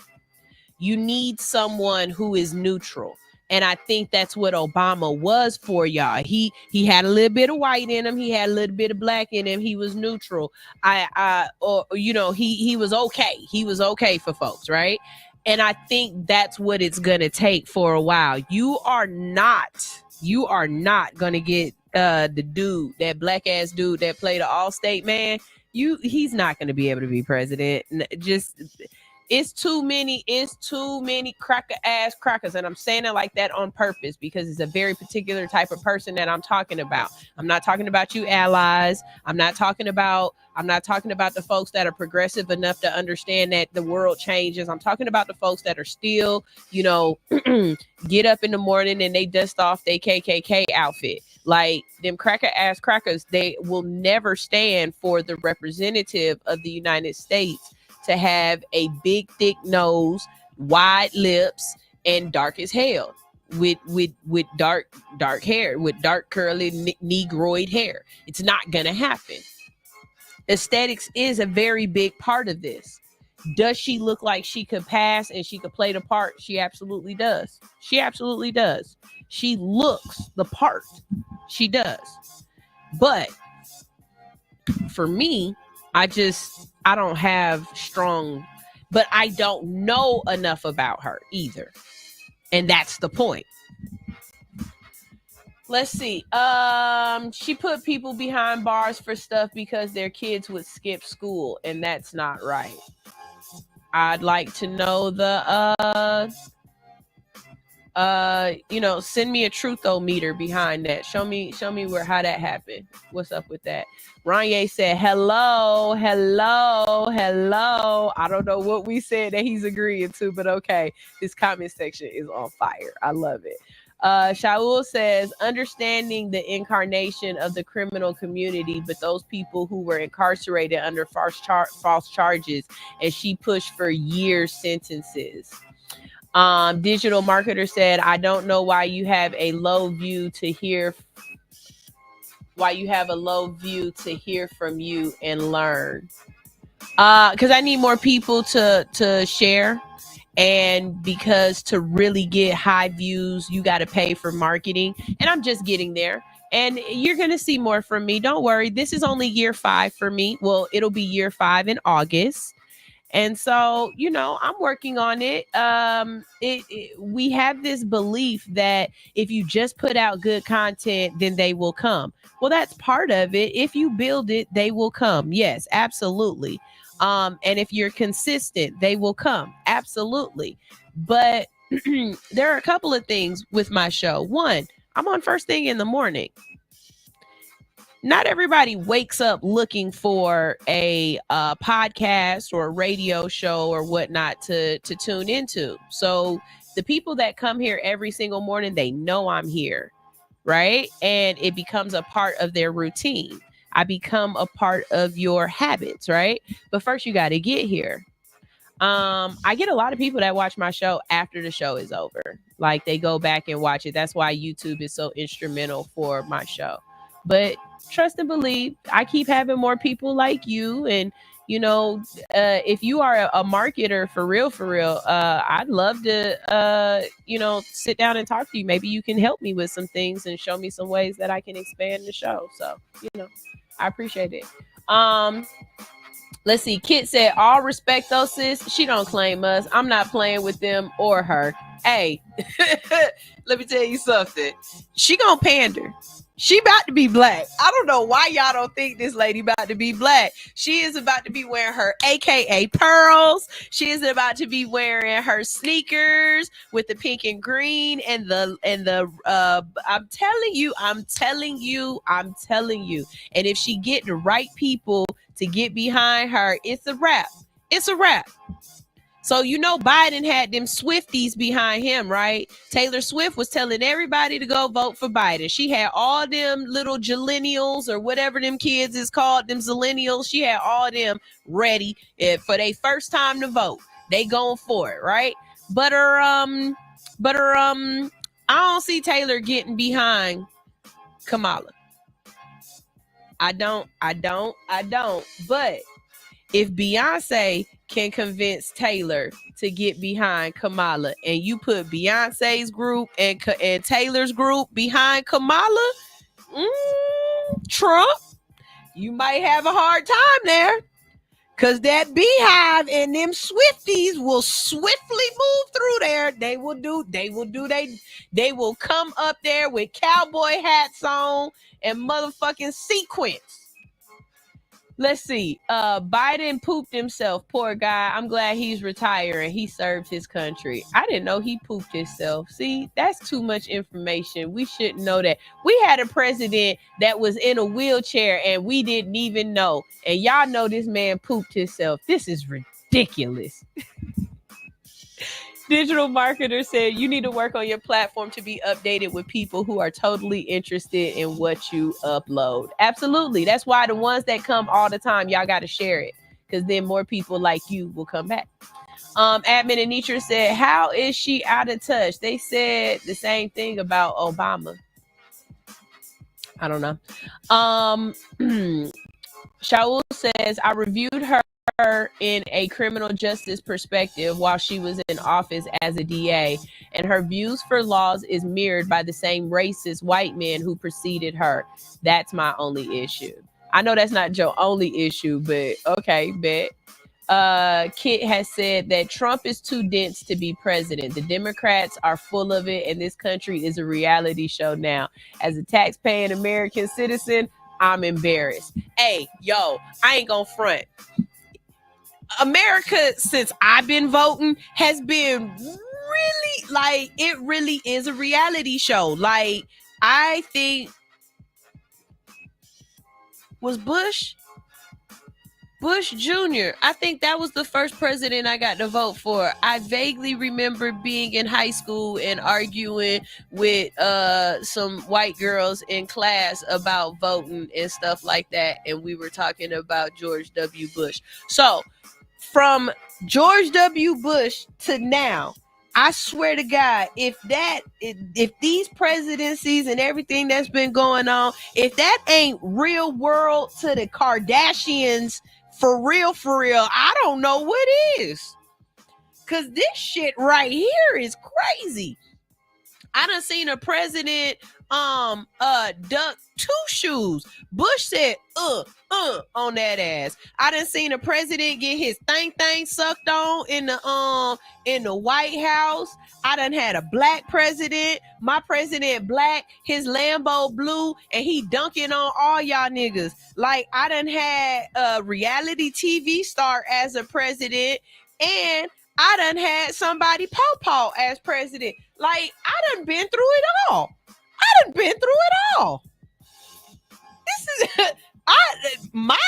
You need someone who is neutral. And I think that's what Obama was for y'all. He had a little bit of white in him. He had a little bit of Black in him. He was neutral. He was okay. He was okay for folks, right? And I think that's what it's going to take for a while. You are not going to get the dude, that Black ass dude that played the All-State man. He's not going to be able to be president. It's too many crackers. And I'm saying it like that on purpose because it's a very particular type of person that I'm talking about. I'm not talking about you allies. I'm not talking about the folks that are progressive enough to understand that the world changes. I'm talking about the folks that are still, get up in the morning and they dust off their KKK outfit. Like them crackers, they will never stand for the representative of the United States to have a big, thick nose, wide lips, and dark as hell with dark hair, with dark curly negroid hair. It's not gonna happen. Aesthetics is a very big part of this. Does she look like she could pass and she could play the part? She absolutely does. She absolutely does. She looks the part. She does. But for me, I don't have strong, but I don't know enough about her either. And that's the point. Let's see. She put people behind bars for stuff because their kids would skip school, and that's not right. I'd like to know send me a truthometer behind that. Show me how that happened. What's up with that? Ranye said, hello. I don't know what we said that he's agreeing to, but okay. This comment section is on fire. I love it. Shaul says, understanding the incarnation of the criminal community, but those people who were incarcerated under false charges, and she pushed for year sentences. Digital marketer said, I don't know why you have a low view to hear from you and learn. Because I need more people to share. And because to really get high views, you got to pay for marketing. And I'm just getting there. And you're going to see more from me. Don't worry. This is only year 5 for me. Well, it'll be year 5 in August. And so, I'm working on it. We have this belief that if you just put out good content, then they will come. Well, that's part of it. If you build it, they will come. Yes, absolutely. And if you're consistent, they will come. Absolutely. But there are a couple of things with my show. One, I'm on first thing in the morning. Not everybody wakes up looking for a podcast or a radio show or whatnot to tune into. So the people that come here every single morning, they know I'm here, right? And it becomes a part of their routine. I become a part of your habits, right? But first you got to get here. I get a lot of people that watch my show after the show is over. Like they go back and watch it. That's why YouTube is so instrumental for my show. But trust and believe, I keep having more people like you. And, if you are a marketer for real, I'd love to, sit down and talk to you. Maybe you can help me with some things and show me some ways that I can expand the show. So, I appreciate it. Let's see. Kit said, all respect though, sis. She don't claim us. I'm not playing with them or her. Hey, let me tell you something. She gonna pander. She about to be black. I don't know why y'all don't think this lady about to be black. She is about to be wearing her AKA pearls. She is about to be wearing her sneakers with the pink and green and the I'm telling you. And if she get the right people to get behind her, it's a wrap. It's a wrap. So, Biden had them Swifties behind him, right? Taylor Swift was telling everybody to go vote for Biden. She had all them little Zillennials or whatever them kids is called, them Zillennials. She had all them ready for their first time to vote. They going for it, right? But I don't see Taylor getting behind Kamala. I don't. But if Beyonce can convince Taylor to get behind Kamala, and you put Beyonce's group and Taylor's group behind Kamala, Trump, you might have a hard time there, because that beehive and them Swifties will swiftly move through there. They will come up there with cowboy hats on and motherfucking sequins. Let's see. Biden pooped himself. Poor guy. I'm glad he's retiring. He served his country. I didn't know he pooped himself. See, that's too much information. We shouldn't know that. We had a president that was in a wheelchair and we didn't even know. And y'all know this man pooped himself. This is ridiculous. Digital marketer said you need to work on your platform to be updated with people who are totally interested in what you upload. Absolutely. That's why the ones that come all the time, y'all got to share it, because then more people like you will come back. Admin Anitra said, how is she out of touch? They said the same thing about Obama. I don't know. Shaul says, I reviewed her in a criminal justice perspective while she was in office as a DA, and her views for laws is mirrored by the same racist white men who preceded her. That's my only issue. I know that's not your only issue, but okay, bet. Kit has said that Trump is too dense to be president. The Democrats are full of it, and this country is a reality show now. As a tax-paying American citizen, I'm embarrassed. Hey, yo, I ain't gonna front. America, since I've been voting, has been really, like, it really is a reality show. Like, I think, was Bush Jr. I think that was the first president I got to vote for. I vaguely remember being in high school and arguing with some white girls in class about voting and stuff like that. And we were talking about George W. Bush. So from George W. Bush to now, I swear to God, if these presidencies and everything that's been going on, if that ain't real world to the Kardashians, for real, I don't know what is. Because this shit right here is crazy. I done seen a president duck 2 shoes. Bush said, on that ass. I done seen a president get his thing sucked on in the White House. I done had a black president. My president black, his Lambo blue, and he dunking on all y'all niggas. Like, I done had a reality TV star as a president, and I done had somebody paw as president. Like, I done been through it all. This is my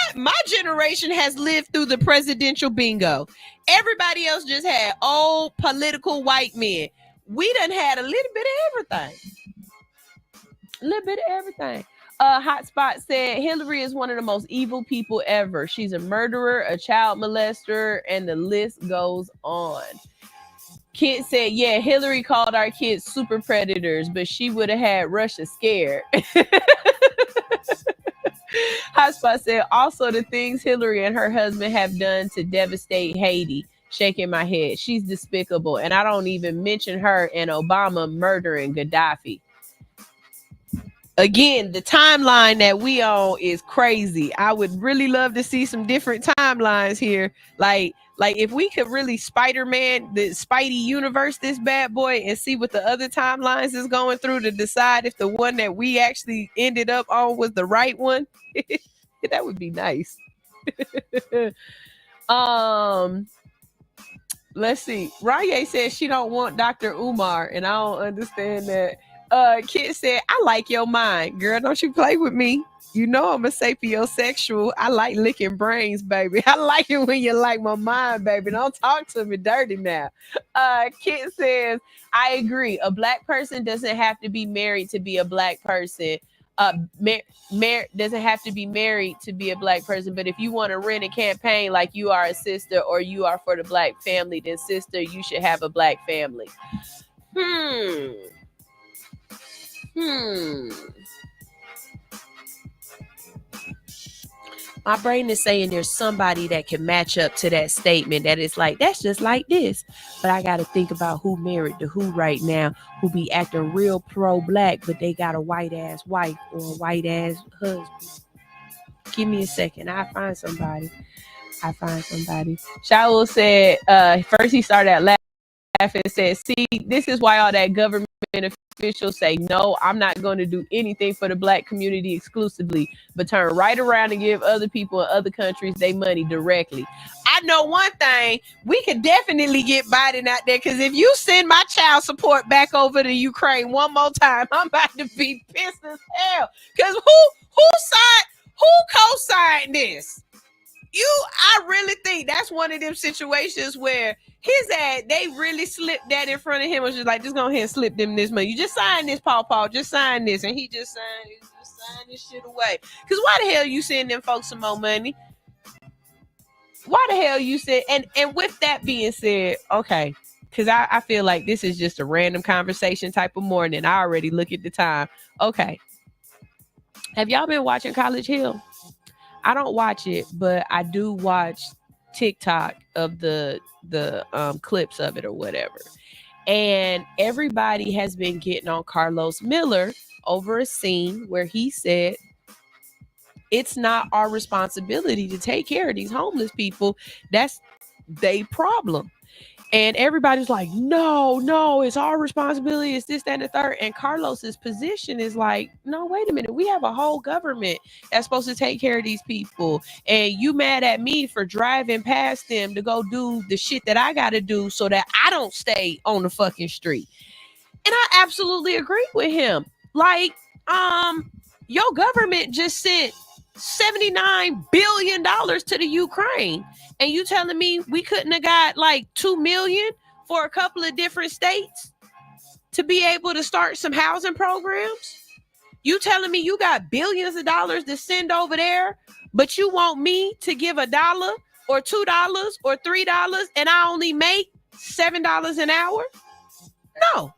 generation has lived through the presidential bingo. Everybody else just had old political white men. We done had a little bit of everything. Hotspot said Hillary is one of the most evil people ever. She's a murderer, a child molester, and the list goes on. Kid said, yeah, Hillary called our kids super predators, but she would have had Russia scared. Hotspot said, also the things Hillary and her husband have done to devastate Haiti. Shaking my head. She's despicable. And I don't even mention her and Obama murdering Gaddafi. Again, the timeline that we on is crazy. I would really love to see some different timelines here. Like if we could really Spider-Man, the Spidey universe, this bad boy, and see what the other timelines is going through to decide if the one that we actually ended up on was the right one. That would be nice. Let's see. Raya says she don't want Dr. Umar, and I don't understand that. Kid said, I like your mind. Girl, don't you play with me. You know I'm a sapiosexual. I like licking brains, baby. I like it when you like my mind, baby. Don't talk to me dirty now. Kid says, I agree. A black person doesn't have to be married to be a black person. Doesn't have to be married to be a black person. But if you want to run a campaign like you are a sister or you are for the black family, then sister, you should have a black family. My brain is saying there's somebody that can match up to that statement that is like, that's just like this. But I got to think about who married to who right now, who be acting real pro-black, but they got a white-ass wife or a white-ass husband. Give me a second. I find somebody. Shaul said, first he started out laughing and said, see, this is why all that government officials say, no, I'm not going to do anything for the black community exclusively, but turn right around and give other people in other countries their money directly. I know one thing, we could definitely get Biden out there, because if you send my child support back over to Ukraine one more time, I'm about to be pissed as hell. Because who co-signed this? I really think that's one of them situations where his ad, they really slipped that in front of him. Was just like, just go ahead and slip them this money. You just sign this, Paul. Just sign this. And he just signed this shit away. Because why the hell you send them folks some more money? Why the hell you said, and with that being said, okay, because I feel like this is just a random conversation type of morning. I already look at the time. Okay. Have y'all been watching College Hill? I don't watch it, but I do watch TikTok of the clips of it or whatever. And everybody has been getting on Carlos Miller over a scene where he said it's not our responsibility to take care of these homeless people. That's their problem. And everybody's like, no, it's our responsibility. It's this, that, and the third. And Carlos's position is like, no, wait a minute. We have a whole government that's supposed to take care of these people. And you mad at me for driving past them to go do the shit that I got to do so that I don't stay on the fucking street. And I absolutely agree with him. Like, your government just sent $79 billion to the Ukraine. And you telling me we couldn't have got like 2 million for a couple of different states to be able to start some housing programs? You telling me you got billions of dollars to send over there, but you want me to give $1 or $2 or $3 and I only make $7 an hour? No.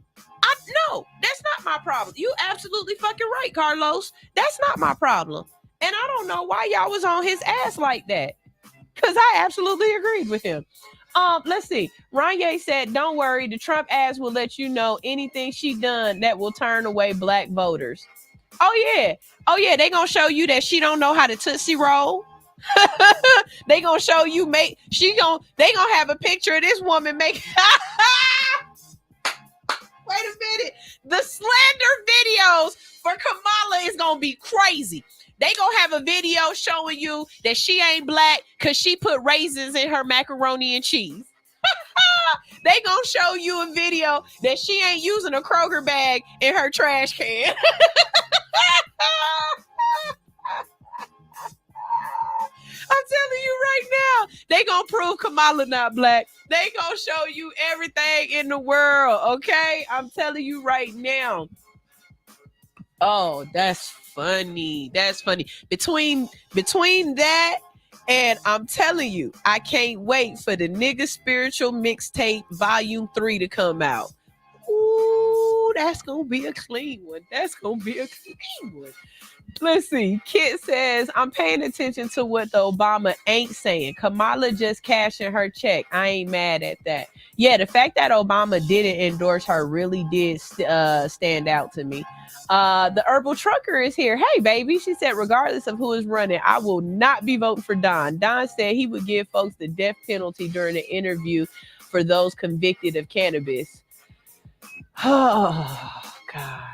No, that's not my problem. You absolutely fucking right, Carlos. That's not my problem. And I don't know why y'all was on his ass like that. Because I absolutely agreed with him. Let's see. Ranye said, don't worry, the Trump ass will let you know anything she done that will turn away black voters. Oh yeah, they gonna show you that she don't know how to Tootsie Roll. They gonna show you they gonna have a picture of this woman make wait a minute. The slander videos for Kamala is gonna be crazy. They gonna have a video showing you that she ain't black because she put raisins in her macaroni and cheese. They gonna show you a video that she ain't using a Kroger bag in her trash can. I'm telling you right now, they gonna prove Kamala not black. They gonna show you everything in the world, okay? I'm telling you right now. Oh, that's funny. That's funny. Between that and I'm telling you, I can't wait for the Nigga Spiritual Mixtape Volume 3 to come out. Ooh, that's gonna be a clean one. That's gonna be a clean one. Let's see. Kit says, I'm paying attention to what the Obama ain't saying. Kamala just cashing her check. I ain't mad at that. Yeah, the fact that Obama didn't endorse her really did stand out to me. The Herbal Trucker is here. Hey, baby. She said, regardless of who is running, I will not be voting for Don. Don said he would give folks the death penalty during the interview for those convicted of cannabis. Oh, God.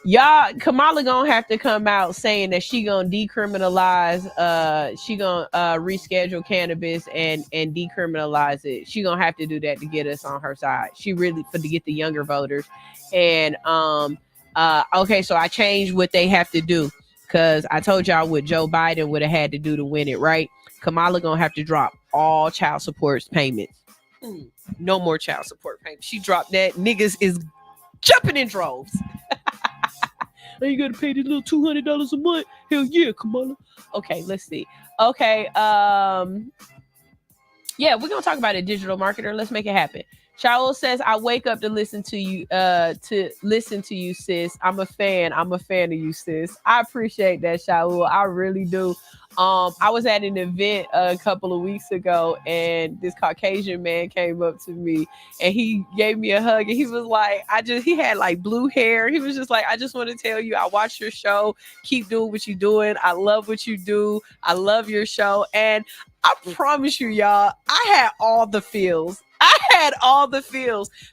Y'all, Kamala gonna have to come out saying that she gonna decriminalize, she gonna reschedule cannabis and decriminalize it. She gonna have to do that to get us on her side. She really to get the younger voters. And okay, so I changed what they have to do because I told y'all what Joe Biden would have had to do to win it, right? Kamala gonna have to drop all child support payments. No more child support payments. She dropped that. Niggas is jumping in droves. Are you gonna pay this little $200 a month? Hell yeah, Kamala. Okay, let's see. Okay, yeah, we're gonna talk about a digital marketer. Let's make it happen. Shaul says, I wake up to listen to you, sis. I'm a fan of you, sis. I appreciate that, Shaul. I really do. I was at an event a couple of weeks ago and this Caucasian man came up to me and he gave me a hug and he was like, he had like blue hair. He was just like, I just want to tell you, I watched your show. Keep doing what you're doing. I love what you do. I love your show. And I promise you, y'all, I had all the feels.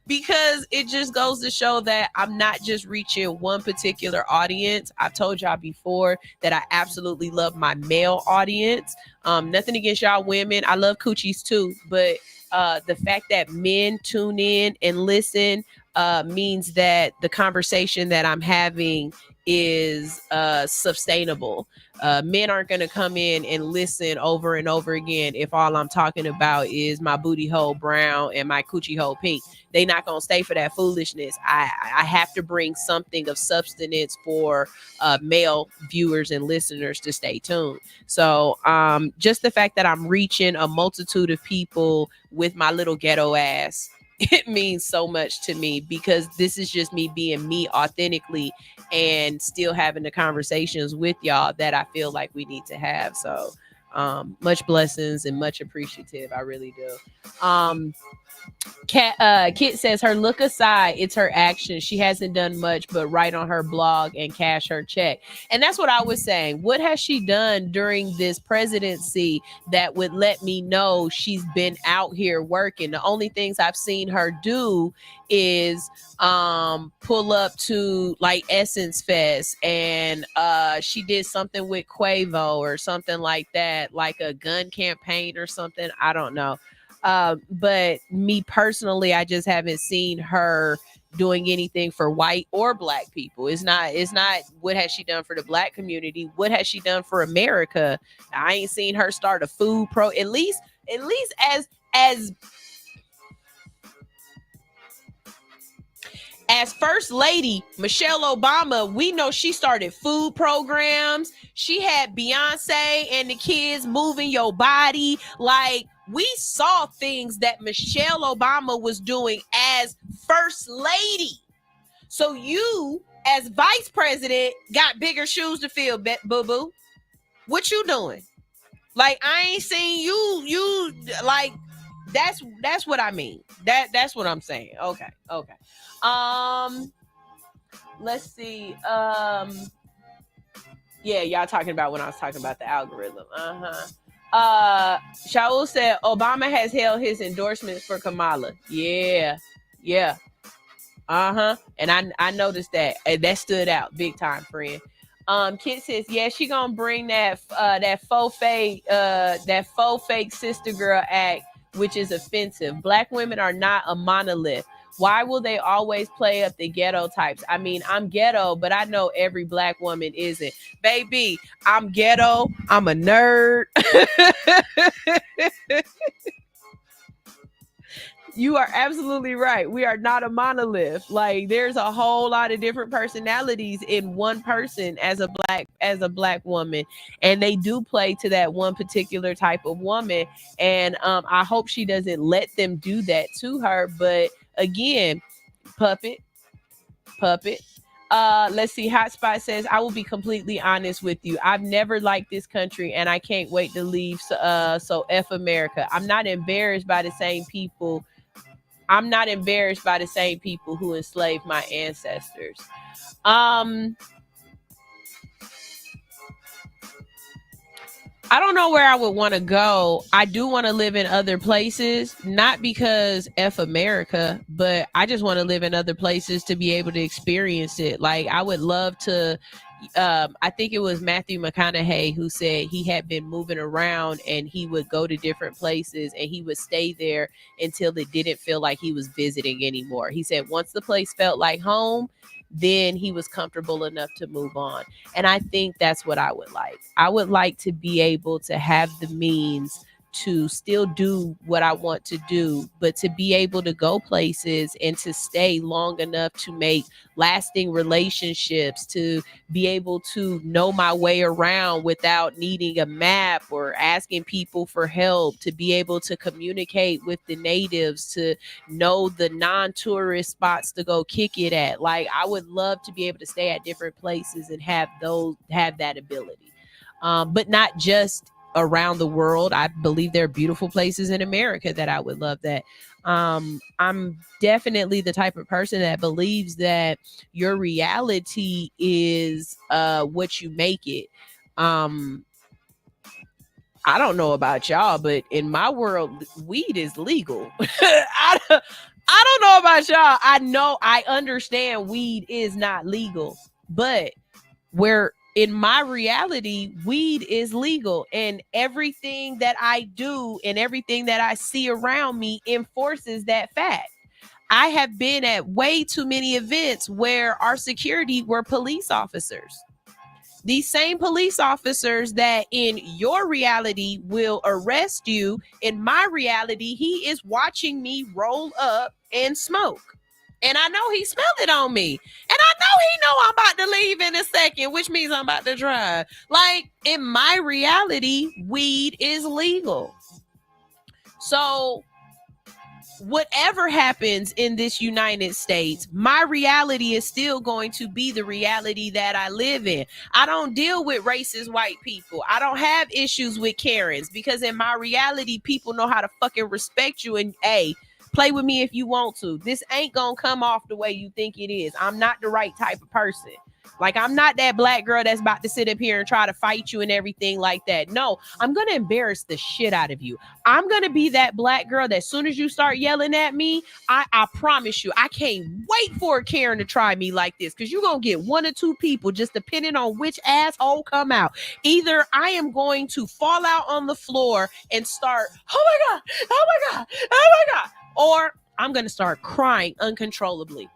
Because it just goes to show that I'm not just reaching one particular audience. I've told y'all before that I absolutely love my male audience. Nothing against y'all women. I love coochies too. But the fact that men tune in and listen means that the conversation that I'm having is sustainable. Men aren't going to come in and listen over and over again if all I'm talking about is my booty hole brown and my coochie hole pink. They not going to stay for that foolishness. I have to bring something of substance for male viewers and listeners to stay tuned. So just the fact that I'm reaching a multitude of people with my little ghetto ass it means so much to me because this is just me being me authentically and still having the conversations with y'all that I feel like we need to have. So much blessings and much appreciative. I really do. Kit says her look aside, it's her action. She hasn't done much but write on her blog and cash her check. And that's what I was saying. What has she done during this presidency that would let me know she's been out here working? The only things I've seen her do is pull up to like Essence Fest, and she did something with Quavo or something like that, like a gun campaign or something. I don't know. But me personally, I just haven't seen her doing anything for white or black people. It's not what has she done for the black community? What has she done for America? I ain't seen her start a food at least as First Lady Michelle Obama. We know she started food programs. She had Beyonce and the kids moving your body. Like, we saw things that Michelle Obama was doing as First Lady. So you, as Vice President, got bigger shoes to fill, boo-boo. What you doing? Like, I ain't seen you like, that's what I mean. That's what I'm saying. Okay. Let's see. Yeah, y'all talking about when I was talking about the algorithm. Shaul said Obama has held his endorsements for Kamala. Yeah. And I noticed that. That stood out big time, friend. Kid says, yeah, she gonna bring that faux fake sister girl act, which is offensive. Black women are not a monolith. Why will they always play up the ghetto types? I mean, I'm ghetto, but I know every black woman isn't. Baby, I'm ghetto. I'm a nerd. You are absolutely right. We are not a monolith. Like, there's a whole lot of different personalities in one person as a black woman, and they do play to that one particular type of woman. And I hope she doesn't let them do that to her. But again, puppet. Let's see. Hotspot says, I will be completely honest with you. I've never liked this country and I can't wait to leave. So F America. I'm not embarrassed by the same people who enslaved my ancestors. I don't know where I would want to go. I do want to live in other places, not because F America, but I just want to live in other places to be able to experience it. Like, I would love to, I think it was Matthew McConaughey who said he had been moving around and he would go to different places and he would stay there until it didn't feel like he was visiting anymore. He said once the place felt like home, then he was comfortable enough to move on. And I think that's what I would like. I would like to be able to have the means to still do what I want to do, but to be able to go places and to stay long enough to make lasting relationships, to be able to know my way around without needing a map or asking people for help, to be able to communicate with the natives, to know the non-tourist spots to go kick it at. Like, I would love to be able to stay at different places and have that ability. But not just around the world. I believe there are beautiful places in America that I would love that. I'm definitely the type of person that believes that your reality is what you make it. I don't know about y'all, but in my world, weed is legal. I don't know about y'all. I understand weed is not legal, but in my reality, weed is legal, and everything that I do and everything that I see around me enforces that fact. I have been at way too many events where our security were police officers. These same police officers that in your reality will arrest you, in my reality, he is watching me roll up and smoke. And I know he smelled it on me. And I know I'm about to leave in a second, which means I'm about to drive. Like, in my reality, weed is legal. So whatever happens in this United States, my reality is still going to be the reality that I live in. I don't deal with racist white people. I don't have issues with Karens, because in my reality, people know how to fucking respect you. And hey, play with me if you want to. This ain't gonna come off the way you think it is. I'm not the right type of person. Like, I'm not that black girl that's about to sit up here and try to fight you and everything like that. No, I'm going to embarrass the shit out of you. I'm going to be that black girl that as soon as you start yelling at me, I promise you, I can't wait for a Karen to try me like this, because you're going to get one or two people, just depending on which asshole come out. Either I am going to fall out on the floor and start, oh my God, oh my God, oh my God, or I'm going to start crying uncontrollably.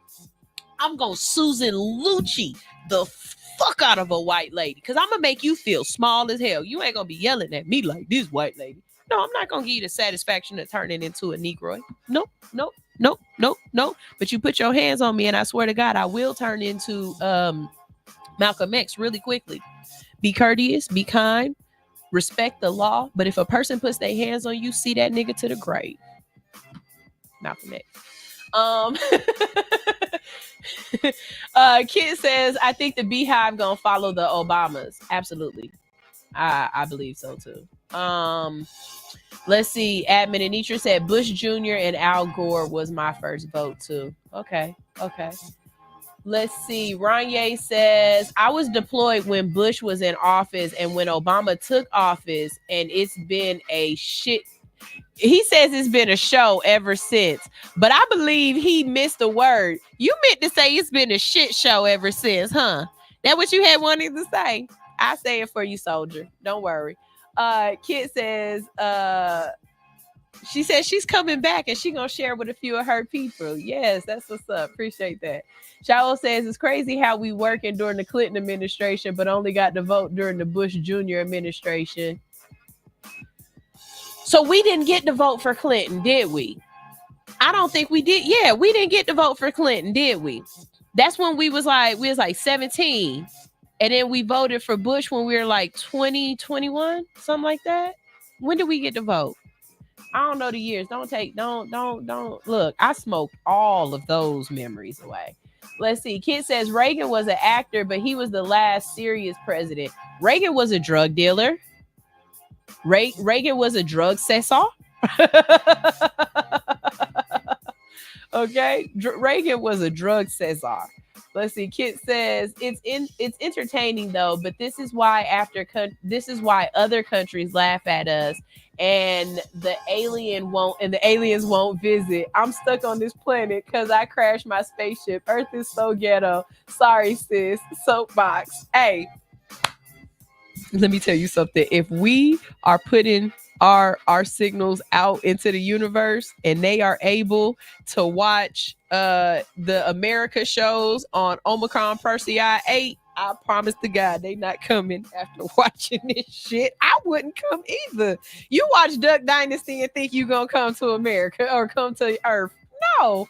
I'm going to Susan Lucci the fuck out of a white lady, because I'm going to make you feel small as hell. You ain't going to be yelling at me like this white lady. No, I'm not going to give you the satisfaction of turning into a Negro. Nope, nope, nope, nope, nope. But you put your hands on me and I swear to God, I will turn into Malcolm X really quickly. Be courteous, be kind, respect the law. But if a person puts their hands on you, see that nigga to the grave. Malcolm X. Kid says, I think the Beehive gonna follow the Obamas. Absolutely. I believe so too. Let's see. Admin Anitra said Bush Jr. and Al Gore was my first vote too. Okay. Let's see. Ranye says, I was deployed when Bush was in office and when Obama took office, and it's been a shit. He says it's been a show ever since, but I believe he missed a word. You meant to say it's been a shit show ever since, huh? That what you had wanted to say? I say it for you, soldier. Don't worry. Kid says, she says she's coming back and she gonna share with a few of her people. Yes, that's what's up. Appreciate that. Shaul says it's crazy how we working during the Clinton administration, but only got to vote during the Bush Jr. administration. So we didn't get to vote for Clinton, did we? I don't think we did. Yeah, we didn't get to vote for Clinton, did we? That's when we was like 17. And then we voted for Bush when we were like 20, 21, something like that. When did we get to vote? I don't know the years. Don't look. I smoked all of those memories away. Let's see. Kid says Reagan was an actor, but he was the last serious president. Reagan was a drug dealer. Reagan was a drug cessor. Okay, Reagan was a drug cessor. Let's see. Kit says it's entertaining though, but this is why other countries laugh at us, and the aliens won't visit. I'm stuck on this planet because I crashed my spaceship. Earth is so ghetto. Sorry, sis. Soapbox. Hey. Let me tell you something. If we are putting our signals out into the universe and they are able to watch the America shows on Omicron Persei 8, I promise to God they not coming after watching this shit. I wouldn't come either. You watch Duck Dynasty and think you gonna come to America or come to Earth. No.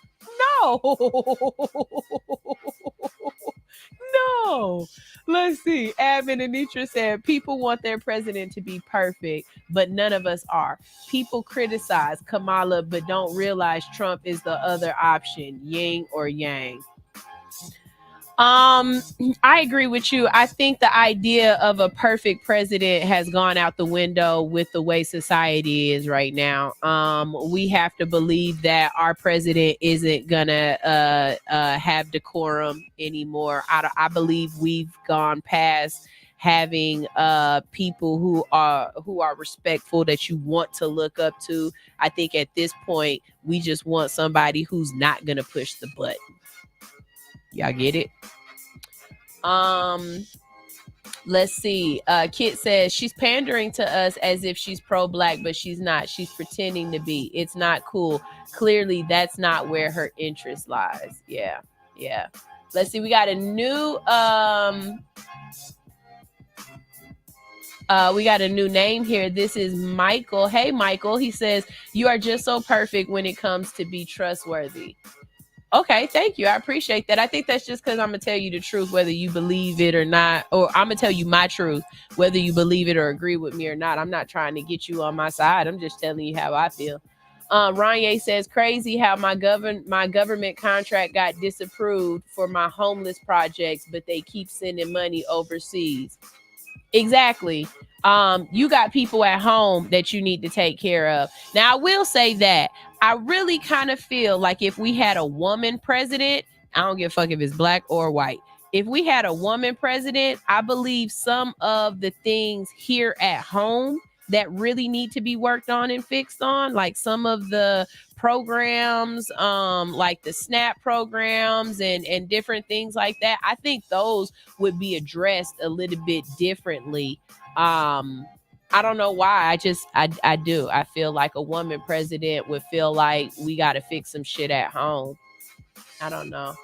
No. Let's see. Admin Anitra said people want their president to be perfect, but none of us are. People criticize Kamala, but don't realize Trump is the other option, yin or yang. I agree with you. I think the idea of a perfect president has gone out the window with the way society is right now. We have to believe that our president isn't gonna have decorum anymore. I believe we've gone past having people who are respectful that you want to look up to. I think at this point we just want somebody who's not gonna push the button. Y'all get it? Let's see. Kit says she's pandering to us as if she's pro-black, but she's not. She's pretending to be. It's not cool. Clearly, that's not where her interest lies. Yeah. Let's see. We got a new name here. This is Michael. Hey, Michael. He says you are just so perfect when it comes to be trustworthy. Okay, thank you. I appreciate that. I think that's just because I'm going to tell you the truth, whether you believe it or not, or I'm going to tell you my truth, whether you believe it or agree with me or not. I'm not trying to get you on my side. I'm just telling you how I feel. Ranye says, crazy how my government contract got disapproved for my homeless projects, but they keep sending money overseas. Exactly. You got people at home that you need to take care of. Now, I will say that I really kind of feel like if we had a woman president, I don't give a fuck if it's black or white. If we had a woman president, I believe some of the things here at home that really need to be worked on and fixed on, like some of the programs, like the SNAP programs and different things like that, I think those would be addressed a little bit differently. I don't know why. I do. I feel like a woman president would feel like we got to fix some shit at home. I don't know.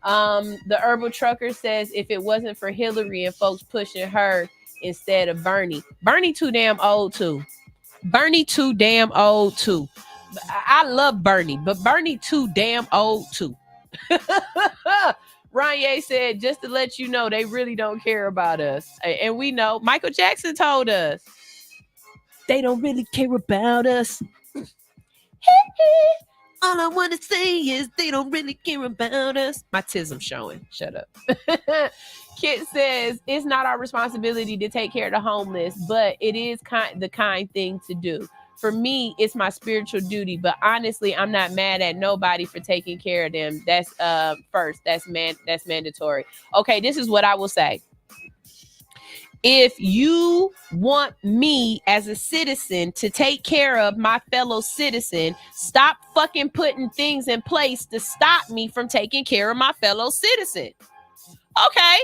The Herbal Trucker says, if it wasn't for Hillary and folks pushing her instead of Bernie too damn old too. Bernie too damn old too. I love Bernie, but Bernie too damn old too. Ranye said, just to let you know, they really don't care about us. And we know Michael Jackson told us they don't really care about us. All I want to say is they don't really care about us. My tism showing. Shut up. Kit says, it's not our responsibility to take care of the homeless, but it is the kind thing to do. For me, it's my spiritual duty, but honestly, I'm not mad at nobody for taking care of them. That's first. That's mandatory. Okay, this is what I will say. If you want me as a citizen to take care of my fellow citizen, stop fucking putting things in place to stop me from taking care of my fellow citizen. Okay,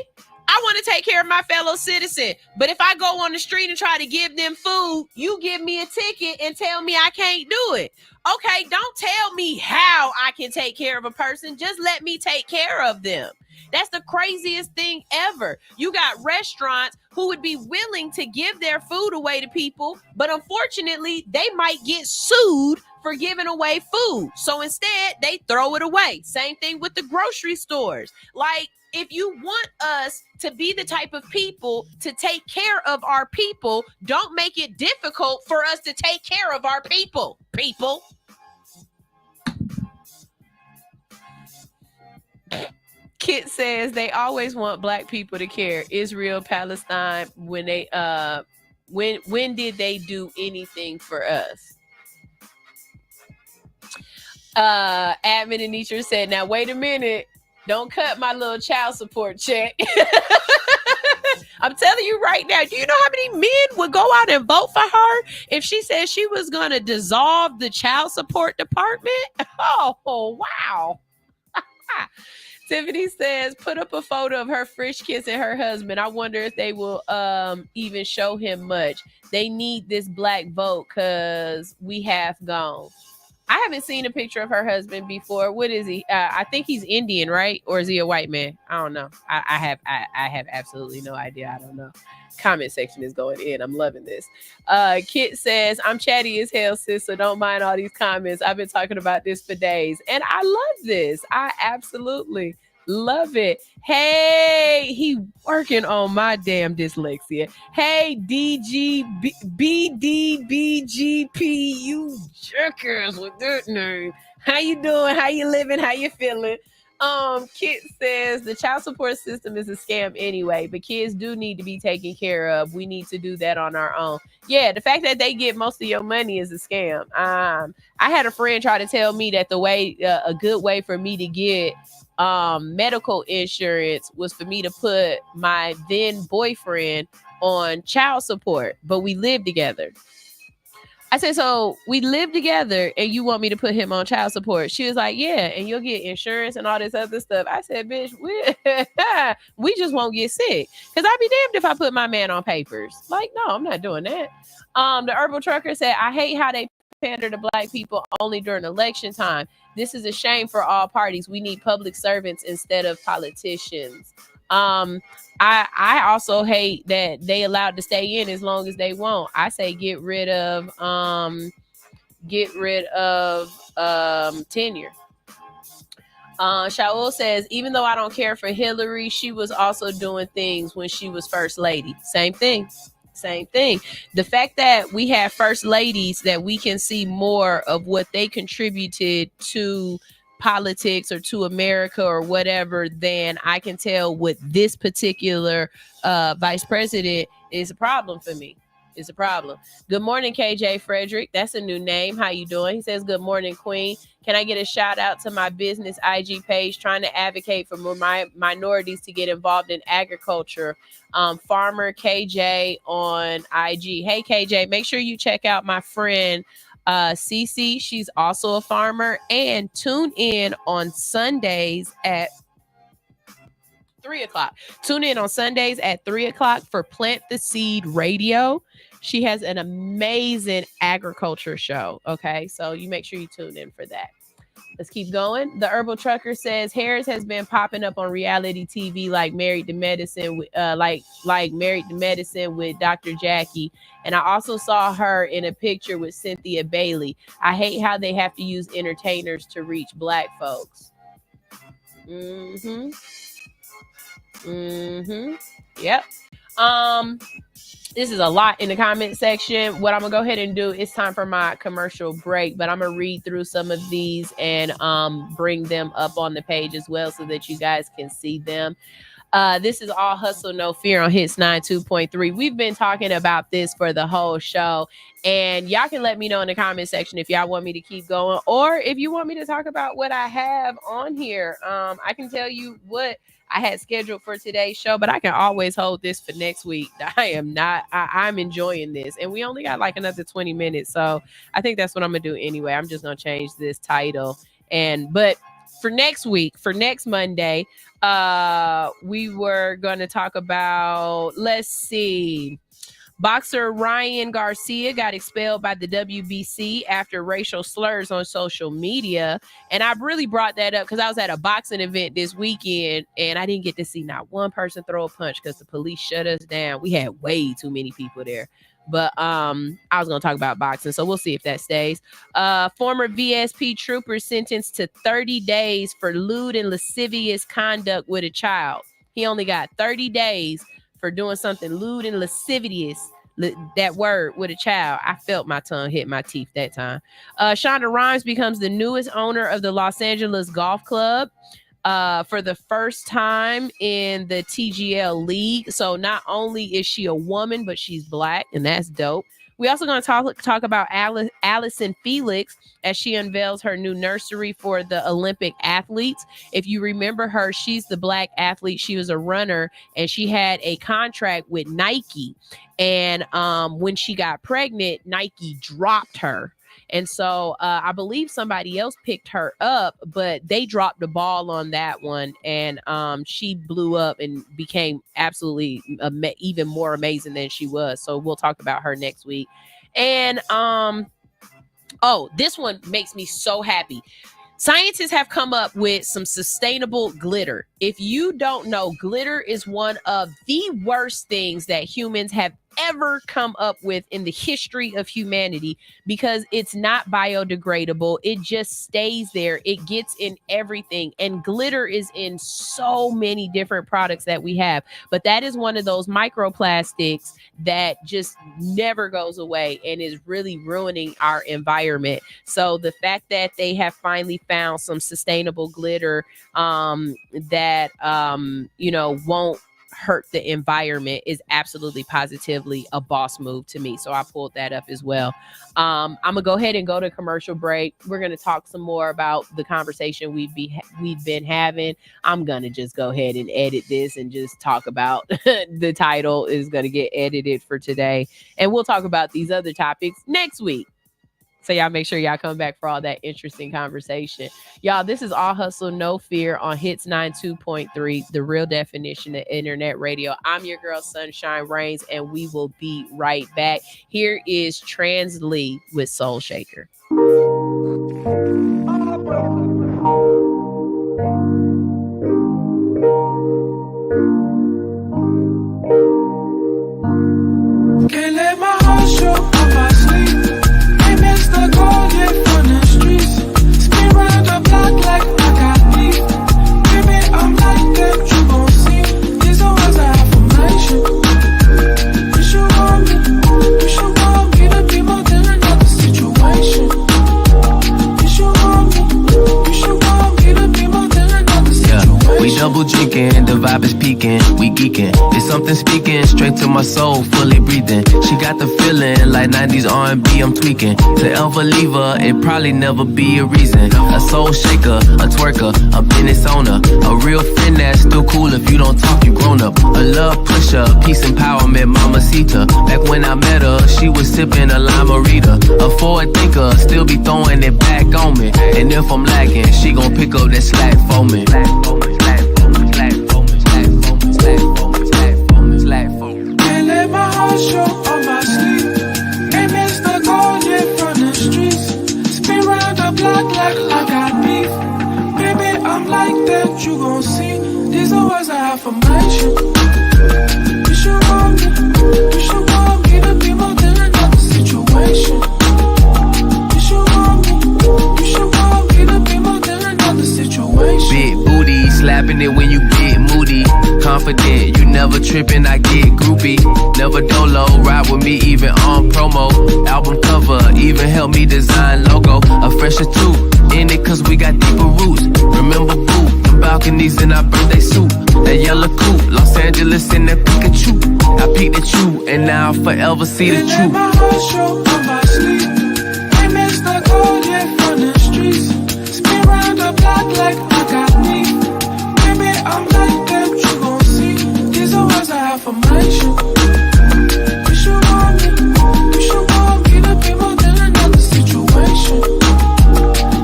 I want to take care of my fellow citizen, but if I go on the street and try to give them food, you give me a ticket and tell me I can't do it. Okay, don't tell me how I can take care of a person. Just let me take care of them. That's the craziest thing ever. You got restaurants who would be willing to give their food away to people, but unfortunately, they might get sued for giving away food. So instead, they throw it away. Same thing with the grocery stores. Like, if you want us to be the type of people to take care of our people, don't make it difficult for us to take care of our people. Kit says they always want black people to care. Israel, Palestine, when did they do anything for us? Admin and Nietzsche said, now wait a minute. Don't cut my little child support check. I'm telling you right now, do you know how many men would go out and vote for her if she said she was going to dissolve the child support department? Oh, wow. Tiffany says, put up a photo of her French kissing her husband. I wonder if they will even show him much. They need this black vote because we have gone. I haven't seen a picture of her husband before. What is he? I think he's Indian, right? Or is he a white man? I don't know. I have absolutely no idea. I don't know. Comment section is going in. I'm loving this. Kit says, I'm chatty as hell, sis, so don't mind all these comments. I've been talking about this for days. And I love this. I absolutely love it. Hey, he working on my damn dyslexia. Hey, BDBGP, you jerkers with that name. How you doing? How you living? How you feeling? Kit says the child support system is a scam anyway, but kids do need to be taken care of. We need to do that on our own. Yeah, the fact that they get most of your money is a scam. I had a friend try to tell me that the way, a good way for me to get medical insurance was for me to put my then boyfriend on child support, but we lived together. I said, so we live together and you want me to put him on child support? She was like, yeah, and you'll get insurance and all this other stuff. I said, bitch, we just won't get sick. Because I'd be damned if I put my man on papers. Like, no, I'm not doing that. The Herbal Trucker said, I hate how they pander to black people only during election time. This is a shame for all parties. We need public servants instead of politicians. I also hate that they allowed to stay in as long as they want. I say get rid of tenure. Shaul says, even though I don't care for Hillary, she was also doing things when she was first lady. Same thing. Same thing. The fact that we have first ladies that we can see more of what they contributed to politics or to America or whatever than I can tell with this particular vice president is a problem for me. It's a problem. Good morning, KJ Frederick. That's a new name. How you doing? He says, good morning, Queen. Can I get a shout out to my business IG page trying to advocate for more minorities to get involved in agriculture? Farmer KJ on IG. Hey, KJ, make sure you check out my friend Cece. She's also a farmer. And tune in on Sundays at 3 o'clock. Tune in on Sundays at 3 o'clock for Plant the Seed Radio. She has an amazing agriculture show. Okay, so you make sure you tune in for that. Let's keep going. The Herbal Trucker says Harris has been popping up on reality TV like Married to Medicine, like Married to Medicine with Dr. Jackie. And I also saw her in a picture with Cynthia Bailey. I hate how they have to use entertainers to reach Black folks. Yep. This is a lot in the comment section. What I'm gonna go ahead and do, it's time for my commercial break, but I'm gonna read through some of these and bring them up on the page as well so that you guys can see them. This is All Hustle No Fear on Hits 92.3. We've been talking about this for the whole show, and y'all can let me know in the comment section if y'all want me to keep going or if you want me to talk about what I have on here. I can tell you what I had scheduled for today's show, but I can always hold this for next week. I'm enjoying this. And we only got like another 20 minutes. So I think that's what I'm going to do anyway. I'm just going to change this title. But for next week, for next Monday, we were going to talk about, let's see. Boxer Ryan Garcia got expelled by the WBC after racial slurs on social media. And I really brought that up because I was at a boxing event this weekend and I didn't get to see not one person throw a punch because the police shut us down. We had way too many people there. But I was going to talk about boxing, so we'll see if that stays. Former VSP trooper sentenced to 30 days for lewd and lascivious conduct with a child. He only got 30 days for doing something lewd and lascivious, that word, with a child. I felt my tongue hit my teeth that time. Shonda Rhimes becomes the newest owner of the Los Angeles Golf Club for the first time in the TGL League. So not only is she a woman, but she's Black, and that's dope. We also going to talk about Allison Felix as she unveils her new nursery for the Olympic athletes. If you remember her, she's the Black athlete. She was a runner and she had a contract with Nike. And when she got pregnant, Nike dropped her. And so I believe somebody else picked her up, but they dropped the ball on that one. And she blew up and became absolutely even more amazing than she was. So we'll talk about her next week. And this one makes me so happy. Scientists have come up with some sustainable glitter. If you don't know, glitter is one of the worst things that humans have ever come up with in the history of humanity because it's not biodegradable. It just stays there. It gets in everything. And glitter is in so many different products that we have. But that is one of those microplastics that just never goes away and is really ruining our environment. So the fact that they have finally found some sustainable glitter that won't hurt the environment is absolutely positively a boss move to me. So I pulled that up as well. I'm gonna go ahead and go to commercial break. We're gonna talk some more about the conversation we've been having. I'm gonna just go ahead and edit this and just talk about the title is gonna get edited for today, and we'll talk about these other topics next week. So y'all make sure y'all come back for all that interesting conversation. Y'all, this is All Hustle, No Fear on Hits 92.3, the real definition of internet radio. I'm your girl, Sunshine Reigns, and we will be right back. Here is Trans Lee with Soul Shaker. Can't let my heart show up my sleeve. The gold yet from the streets. Spin round the block like I got beef. Baby, I'm like that, you gon' see. These are words of affirmation. Wish you want me We double drinking, the vibe is peaking, we geeking. It's something speaking straight to my soul, fully breathing. She got the feeling like 90s R&B, I'm tweaking. To ever leave her, it probably never be a reason. A soul shaker, a twerker, a business owner, a real friend that's still cool if you don't talk, you grown up. A love pusher, peace empowerment, mamacita. Back when I met her, she was sipping a limerita. A forward thinker, still be throwing it back on me. And if I'm lacking, she gon' pick up that slack for me. Can't let my heart show on my sleeve. Ain't missed the gold yet from the streets. Spin round the block like I got beef. Baby, I'm like that, you gon' see. These are words I have for affirmation. You should want me to be more than another situation. You should want me to be more than another situation. Big booty, slapping it when you get moody. Confident, you never tripping, I get groupie. Never dolo, ride with me even on promo. Album cover, even help me design logo. A fresher too, in it cause we got deeper roots. Remember boo, the balconies in our birthday suit. That yellow coupe, Los Angeles in that Pikachu. I peeked at you, and now I'll forever see the truth. My heart show on my sleeve. Ain't missed the gold yet from the streets. Spin round the block like I got me. Baby, I'm like that, you gon' see. These are words I have for affirmation. You should want me to be more than another situation.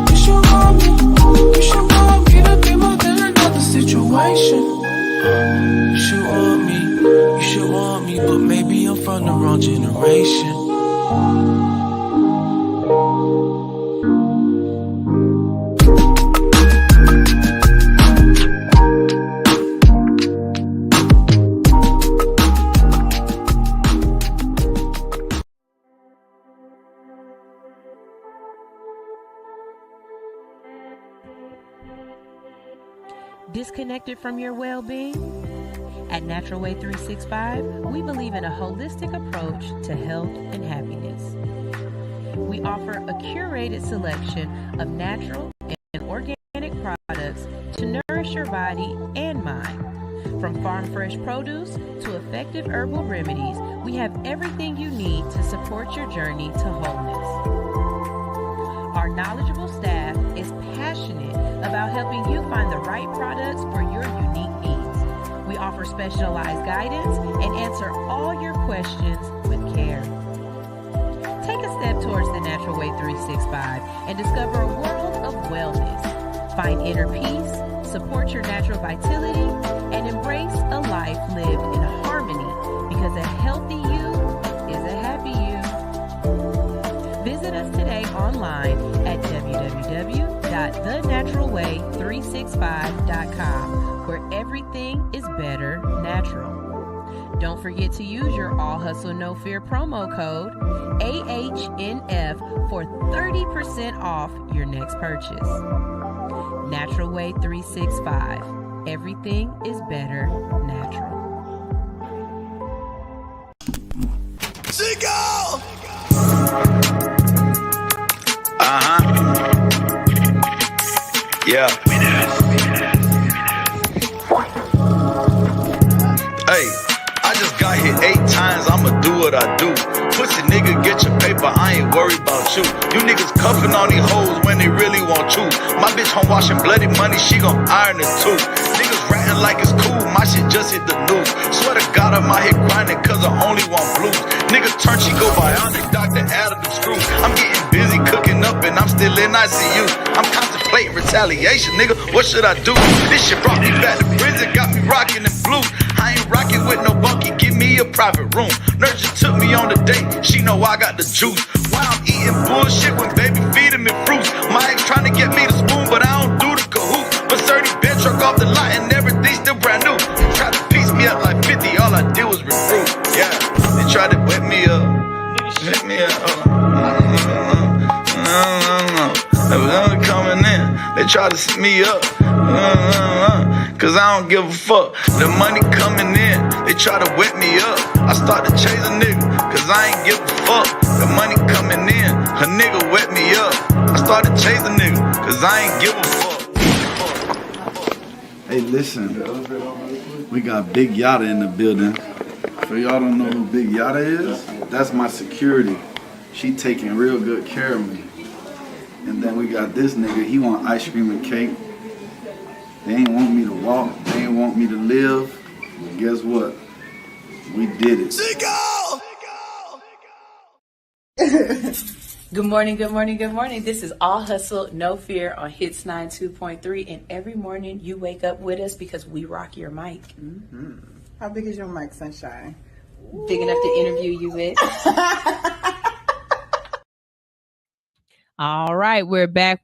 You should want me to be more than another situation. You should want me, but maybe I'm from the wrong generation. Disconnected from your well-being? At Natural Way 365, we believe in a holistic approach to health and happiness. We offer a curated selection of natural and organic products to nourish your body and mind. From farm fresh produce to effective herbal remedies, we have everything you need to support your journey to wholeness. Our knowledgeable staff is passionate about helping you find the right products for your unique needs. We offer specialized guidance and answer all your questions with care. Take a step towards the Natural Way 365 and discover a world of wellness. Find inner peace, support your natural vitality, and embrace a life lived in harmony, because a healthy you is a happy you. Visit us today online at www.thenaturalway365.com, where everything is better natural. Don't forget to use your All Hustle No Fear promo code AHNF for 30% off your next purchase. Natural Way 365. Everything is better natural. Chico! Yeah. Hey, I just got hit 8 times, I'ma do what I do. Pussy nigga, get your paper, I ain't worried about you. You niggas cuffing on these hoes when they really want to. My bitch home washing bloody money, she gon' iron it too. Niggas ratting like it's cool, my shit just hit the news. Swear to God I'm out here grinding cause I only want blues. Niggas turn, she go bionic, doctor added the screw. I'm getting busy cooking up and I'm still in ICU. I'm contemplating retaliation, nigga, what should I do? This shit brought me back to prison, got me rocking in blue. I ain't rocking with no bunkie, give me a private room. Nurse just took me on the date, she know I got the juice. Why I'm eating bullshit when baby feeding me fruits. My ex trying to get me the spoon, but I don't do the cahoot. But 30 bench truck off the lot and everything still brand new. Tried to piece me up like 50, all I did was recruit. Yeah, they tried to wet me up. Hit me up. They was only coming in, they tried to set me up. Cause I don't give a fuck. The money coming in, they try to wet me up. I start to chase a nigga, cause I ain't give a fuck. The money coming in, a nigga wet me up. I start to chase a nigga, cause I ain't give a fuck. Hey, listen, we got Big Yada in the building. For y'all don't know who Big Yada is, that's my security. She taking real good care of me. And then we got this nigga, he want ice cream and cake. They ain't want me to walk, they ain't want me to live. But guess what? We did it. Good morning, good morning, good morning. This is All Hustle, No Fear on Hits 92.3. And every morning you wake up with us because we rock your mic. Mm-hmm. How big is your mic, Sunshine? Big enough to interview you with. All right, we're back.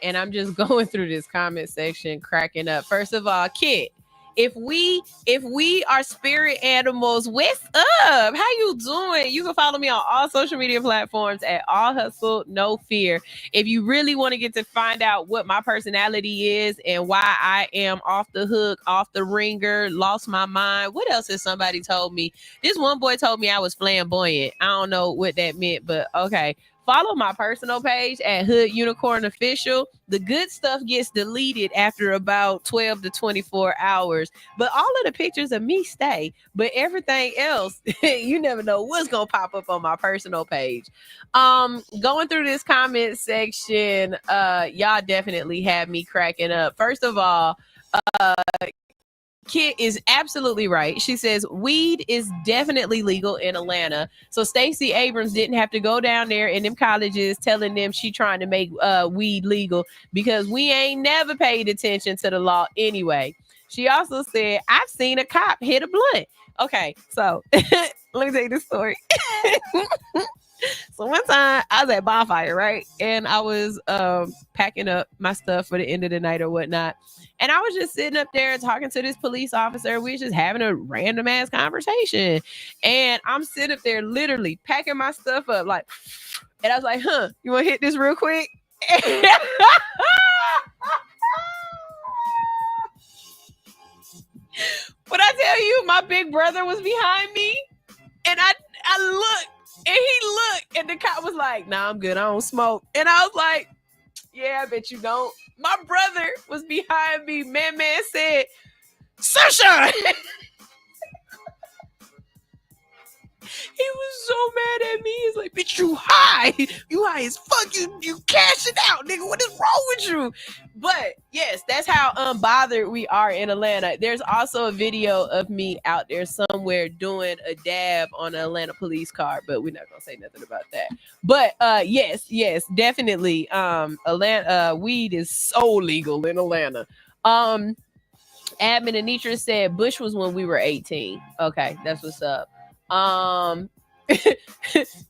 And I'm just going through this comment section, cracking up. First of all, Kit, if we are spirit animals, what's up? How you doing? You can follow me on all social media platforms at All Hustle, No Fear. If you really want to get to find out what my personality is and why I am off the hook, off the ringer, lost my mind. What else has somebody told me? This one boy told me I was flamboyant. I don't know what that meant, but okay. Follow my personal page at Hood Unicorn Official. The good stuff gets deleted after about 12 to 24 hours. But all of the pictures of me stay. But everything else, you never know what's going to pop up on my personal page. Going through this comment section, y'all definitely have me cracking up. First of all, Kit is absolutely right. She says weed is definitely legal in Atlanta. So Stacey Abrams didn't have to go down there in them colleges telling them she trying to make weed legal because we ain't never paid attention to the law anyway. She also said, I've seen a cop hit a blunt. Okay, so let me tell you this story. So one time I was at Bonfire, right? And I was packing up my stuff for the end of the night or whatnot. And I was just sitting up there talking to this police officer. We was just having a random ass conversation. And I'm sitting up there literally packing my stuff up like, and I was like, you want to hit this real quick? But I tell you, my big brother was behind me. And I looked. And he looked, and the cop was like, nah, I'm good. I don't smoke. And I was like, yeah, I bet you don't. My brother was behind me. Man said, Sunshine! He was so mad at me. He's like, bitch, you high. You high as fuck. You cashing out, nigga. What is wrong with you? But yes, that's how unbothered we are in Atlanta. There's also a video of me out there somewhere doing a dab on an Atlanta police car, but we're not gonna say nothing about that. But yes, definitely. Atlanta weed is so legal in Atlanta. Admin Anitra said Bush was when we were 18. Okay, that's what's up.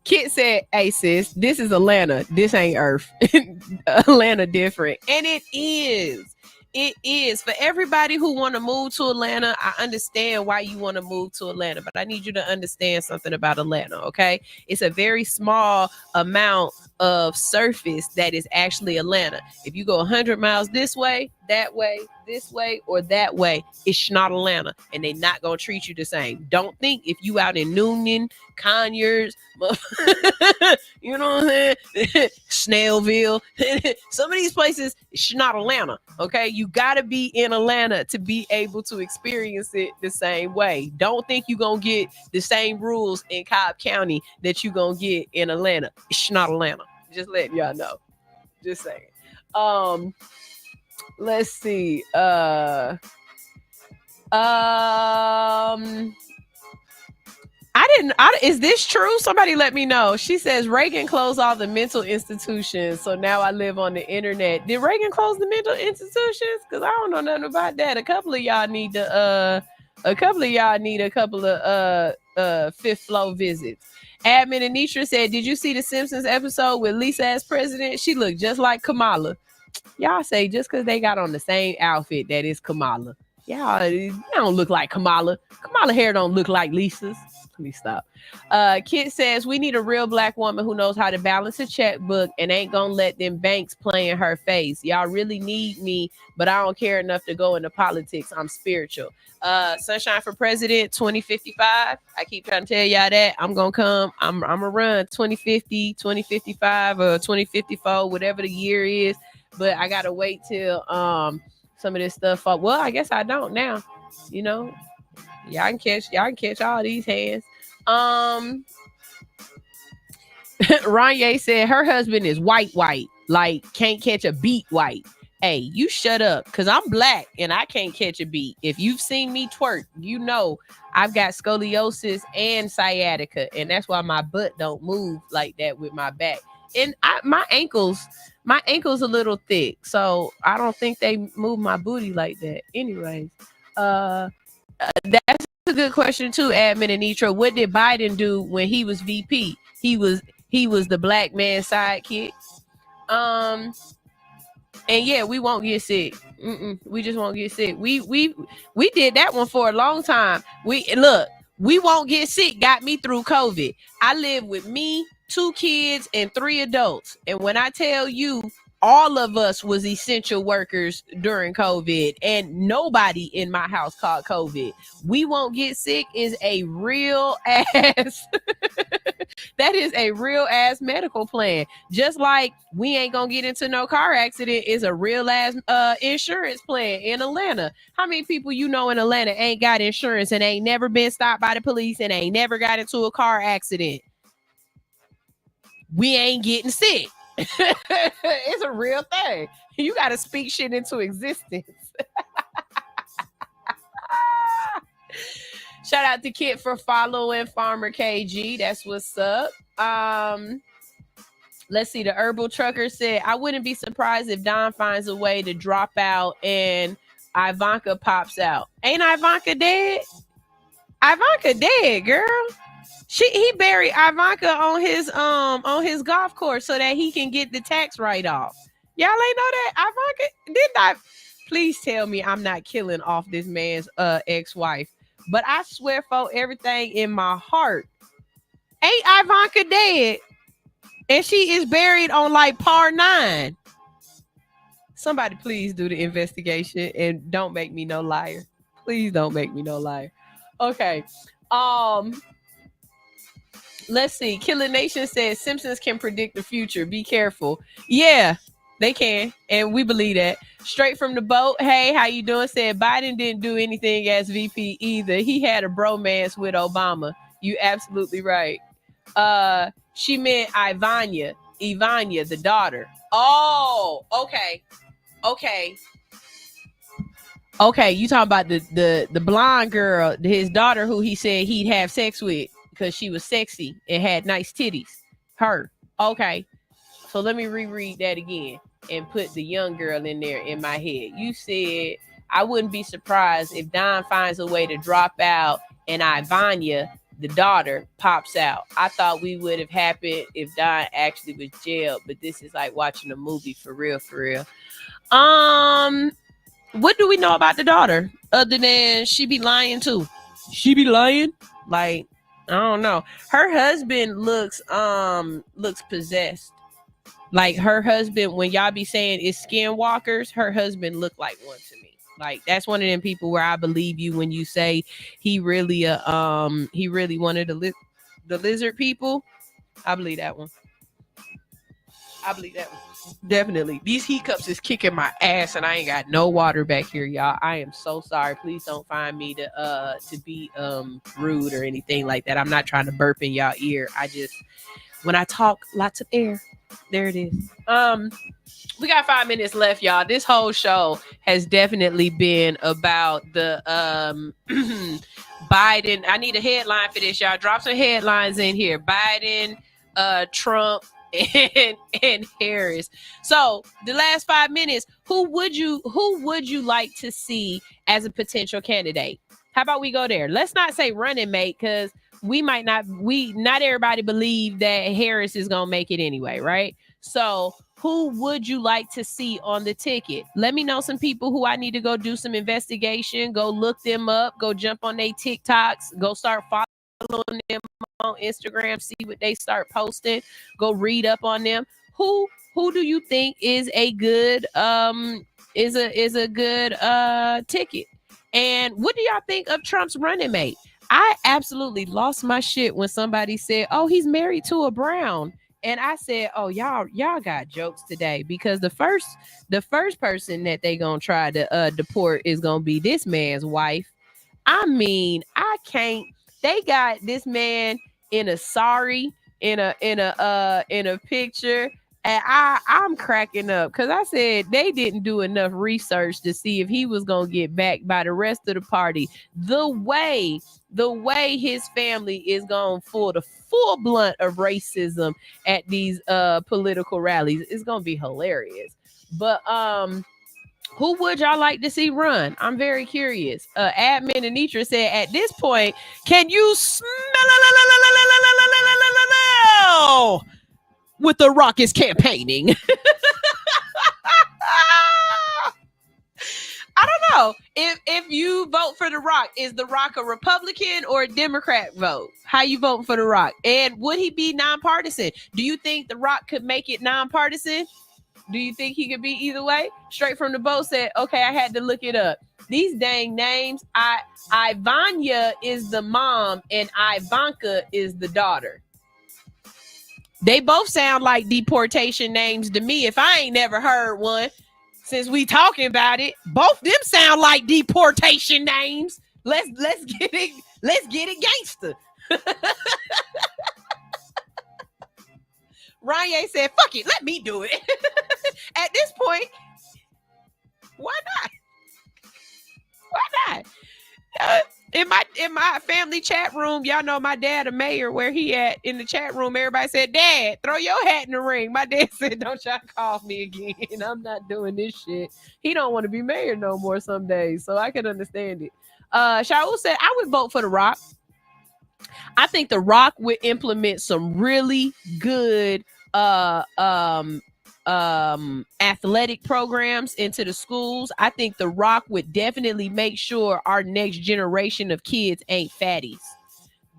Kit said, hey sis, this is Atlanta, this ain't Earth. Atlanta different, and it is for everybody who want to move to Atlanta. I understand why you want to move to Atlanta, but I need you to understand something about Atlanta. Okay, it's a very small amount of surface that is actually Atlanta. If you go 100 miles this way, that way, this way, or that way, it's not Atlanta, and they not gonna treat you the same. Don't think if you out in Noonan, Conyers, you know what I'm saying, Snellville, some of these places, it's not Atlanta. Okay, you gotta be in Atlanta to be able to experience it the same way. Don't think you gonna get the same rules in Cobb County that you gonna get in Atlanta. It's not Atlanta. Just letting y'all know. Just saying. Let's see. Is this true? Somebody let me know. She says Reagan closed all the mental institutions, so now I live on the internet. Did Reagan close the mental institutions? Because I don't know nothing about that. A couple of y'all need a couple of fifth floor visits. Admin Anitra said, did you see the Simpsons episode with Lisa as president? She looked just like Kamala. Y'all say just because they got on the same outfit that is Kamala. Y'all don't look like Kamala. Kamala hair don't look like Lisa's. Let me stop. Kit says we need a real black woman who knows how to balance a checkbook and ain't gonna let them banks play in her face. Y'all really need me, but I don't care enough to go into politics. I'm spiritual. Sunshine for President 2055. I keep trying to tell y'all that I'm gonna come. I'm gonna run 2050, 2055, or 2054, whatever the year is. But I gotta wait till some of this stuff up. Well, I guess I don't now. You know, y'all can catch all these hands. Ranye said her husband is white, like can't catch a beat white. Hey, you shut up, because I'm black and I can't catch a beat. If you've seen me twerk, you know I've got scoliosis and sciatica, and that's why my butt don't move like that with my back. And my ankles a little thick, so I don't think they move my booty like that. Anyways, that's a good question too, Admin and Nitro. What did Biden do when he was VP? He was the black man sidekick. And yeah, we won't get sick. We just won't get sick. We did that one for a long time. We won't get sick got me through COVID. I lived with me, 2 kids, and 3 adults. And when I tell you, all of us was essential workers during COVID, and nobody in my house caught COVID. We won't get sick is a real ass. That is a real ass medical plan. Just like we ain't gonna get into no car accident is a real ass insurance plan in Atlanta. How many people you know in Atlanta ain't got insurance and ain't never been stopped by the police and ain't never got into a car accident? We ain't getting sick. It's a real thing. You got to speak shit into existence. Shout out to Kit for following Farmer KG. That's what's up. Let's see. The Herbal Trucker said, I wouldn't be surprised if Don finds a way to drop out and Ivanka pops out. Ain't Ivanka dead? Ivanka dead, girl. He buried Ivanka on his golf course so that he can get the tax write-off. Y'all ain't know that? Ivanka did not. Please tell me I'm not killing off this man's ex-wife. But I swear for everything in my heart, ain't Ivanka dead? And she is buried on like par 9. Somebody please do the investigation and don't make me no liar. Please don't make me no liar. Okay. Let's see. Killer Nation says Simpsons can predict the future. Be careful. Yeah, they can. And we believe that. Straight from the boat. Hey, how you doing? Said Biden didn't do anything as VP either. He had a bromance with Obama. You absolutely right. She meant Ivania, the daughter. Oh, okay. Okay, you talking about the blonde girl, his daughter, who he said he'd have sex with because she was sexy and had nice titties. Her. Okay. So let me reread that again and put the young girl in there in my head. You said, I wouldn't be surprised if Don finds a way to drop out and Ivania, the daughter, pops out. I thought we would have happened if Don actually was jailed, but this is like watching a movie for real. What do we know about the daughter other than she be lying too? She be lying? Like, I don't know. Her husband looks possessed. Like her husband, when y'all be saying it's skinwalkers, her husband looked like one to me. Like that's one of them people where I believe you when you say he really wanted the lizard people. I believe that one. Definitely. These heat cups is kicking my ass and I ain't got no water back here, y'all. I am so sorry. Please don't find me to be rude or anything like that. I'm not trying to burp in y'all ear. I just, when I talk, lots of air. There it is. We got 5 minutes left, y'all. This whole show has definitely been about the Biden. I need a headline for this, y'all. Drop some headlines in here. Biden, Trump, and Harris. So the last 5 minutes, who would you like to see as a potential candidate? How about we go there? Let's not say running mate, because not everybody believe that Harris is gonna make it anyway, right? So who would you like to see on the ticket? Let me know some people who I need to go do some investigation, go look them up, go jump on their TikToks, go start following them on Instagram, see what they start posting, go read up on them. Who do you think is a good ticket? And what do y'all think of Trump's running mate? I absolutely lost my shit when somebody said, oh, he's married to a brown. And I said, "Oh, y'all got jokes today because the first person that they gonna try to deport is gonna be this man's wife." I mean, I can't. They got this man in a sari in a picture, and I'm cracking up because I said they didn't do enough research to see if he was gonna get backed by the rest of the party. The way his family is gonna full the full blunt of racism at these political rallies, it's gonna be hilarious. But who would y'all like to see run? I'm very curious. Admin Anitra said, at this point, can you smell with the Rock is campaigning? I don't know. If you vote for the Rock, is the Rock a Republican or a Democrat vote? How you voting for the Rock? And would he be nonpartisan? Do you think the Rock could make it nonpartisan? Do you think he could be either way? Straight from the boat said, okay, I had to look it up. These dang names. Ivania is the mom and Ivanka is the daughter. They both sound like deportation names to me. If I ain't never heard one since we talking about it, both them sound like deportation names. Let's get it gangster. Ranye said, fuck it, let me do it. At this point, why not? Why not? In my family chat room, y'all know my dad a mayor, where he at in the chat room, everybody said, Dad, throw your hat in the ring. My dad said, don't y'all call me again. I'm not doing this shit. He don't want to be mayor no more some days, so I can understand it. Shaul said, I would vote for The Rock. I think The Rock would implement some really good athletic programs into the schools. I think The Rock would definitely make sure our next generation of kids ain't fatties.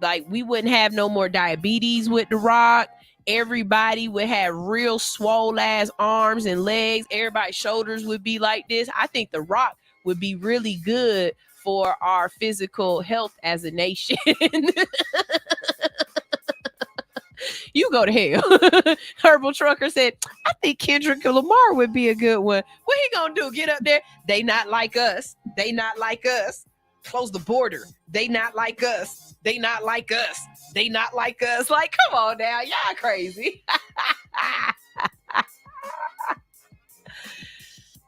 Like, we wouldn't have no more diabetes with The Rock. Everybody would have real swole ass arms and legs. Everybody's shoulders would be like this. I think The Rock would be really good for our physical health as a nation. You go to hell. Herbal Trucker said, I think Kendrick Lamar would be a good one. What he gonna do? Get up there? They not like us. They not like us. Close the border. They not like us. They not like us. They not like us. Like, come on now. Y'all crazy.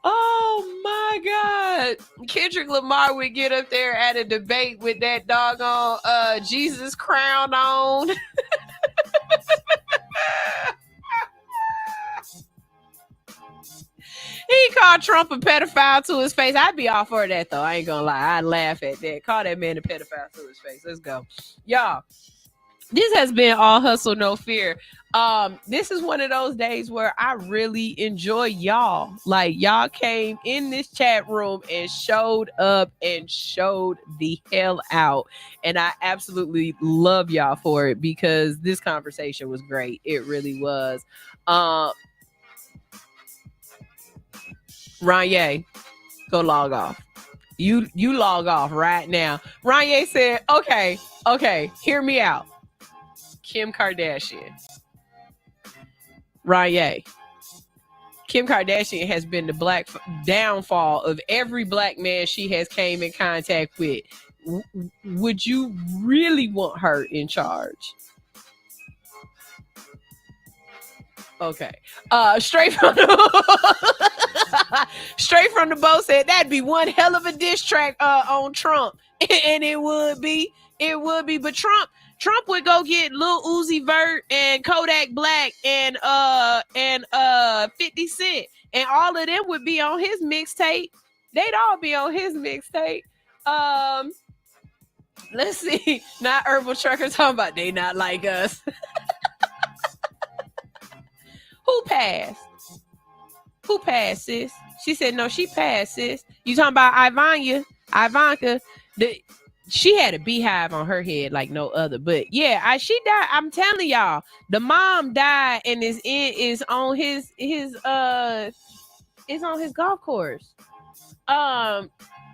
Oh my God. Kendrick Lamar would get up there at a debate with that doggone Jesus crown on. He called Trump a pedophile to his face. I'd be all for that, though. I ain't gonna lie. I'd laugh at that. Call that man a pedophile to his face. Let's go. Y'all, this has been All Hustle, No Fear. This is one of those days where I really enjoy y'all. Like, y'all came in this chat room and showed up and showed the hell out. And I absolutely love y'all for it, because this conversation was great. It really was. Ranye, go log off. You log off right now. Ranye said, okay, hear me out. Kim Kardashian. Ranye. Kim Kardashian has been the black downfall of every black man she has came in contact with. Would you really want her in charge? Okay. Straight from the boat said that'd be one hell of a diss track on Trump. And it would be, but Trump would go get Lil Uzi Vert and Kodak Black and 50 Cent, and all of them would be on his mixtape. They'd all be on his mixtape. Let's see. Not Herbal Trucker talking about they not like us. Who passed? Who passed, sis? She said, no, she passed, sis. You talking about Ivanka? She had a beehive on her head like no other. But yeah, she died. I'm telling y'all, the mom died and is on his golf course.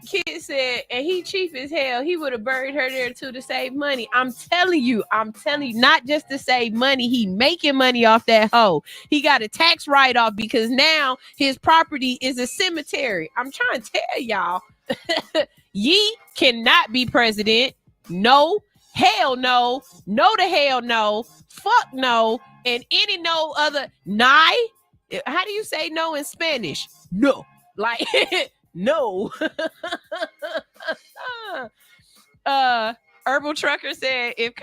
Kid said, and he cheap as hell. He would have buried her there too to save money. I'm telling you, not just to save money. He making money off that hoe. He got a tax write-off because now his property is a cemetery. I'm trying to tell y'all, Ye cannot be president. No, hell no, no to hell no, fuck no, and any no other nigh. How do you say no in Spanish? No, like no. Herbal Trucker said if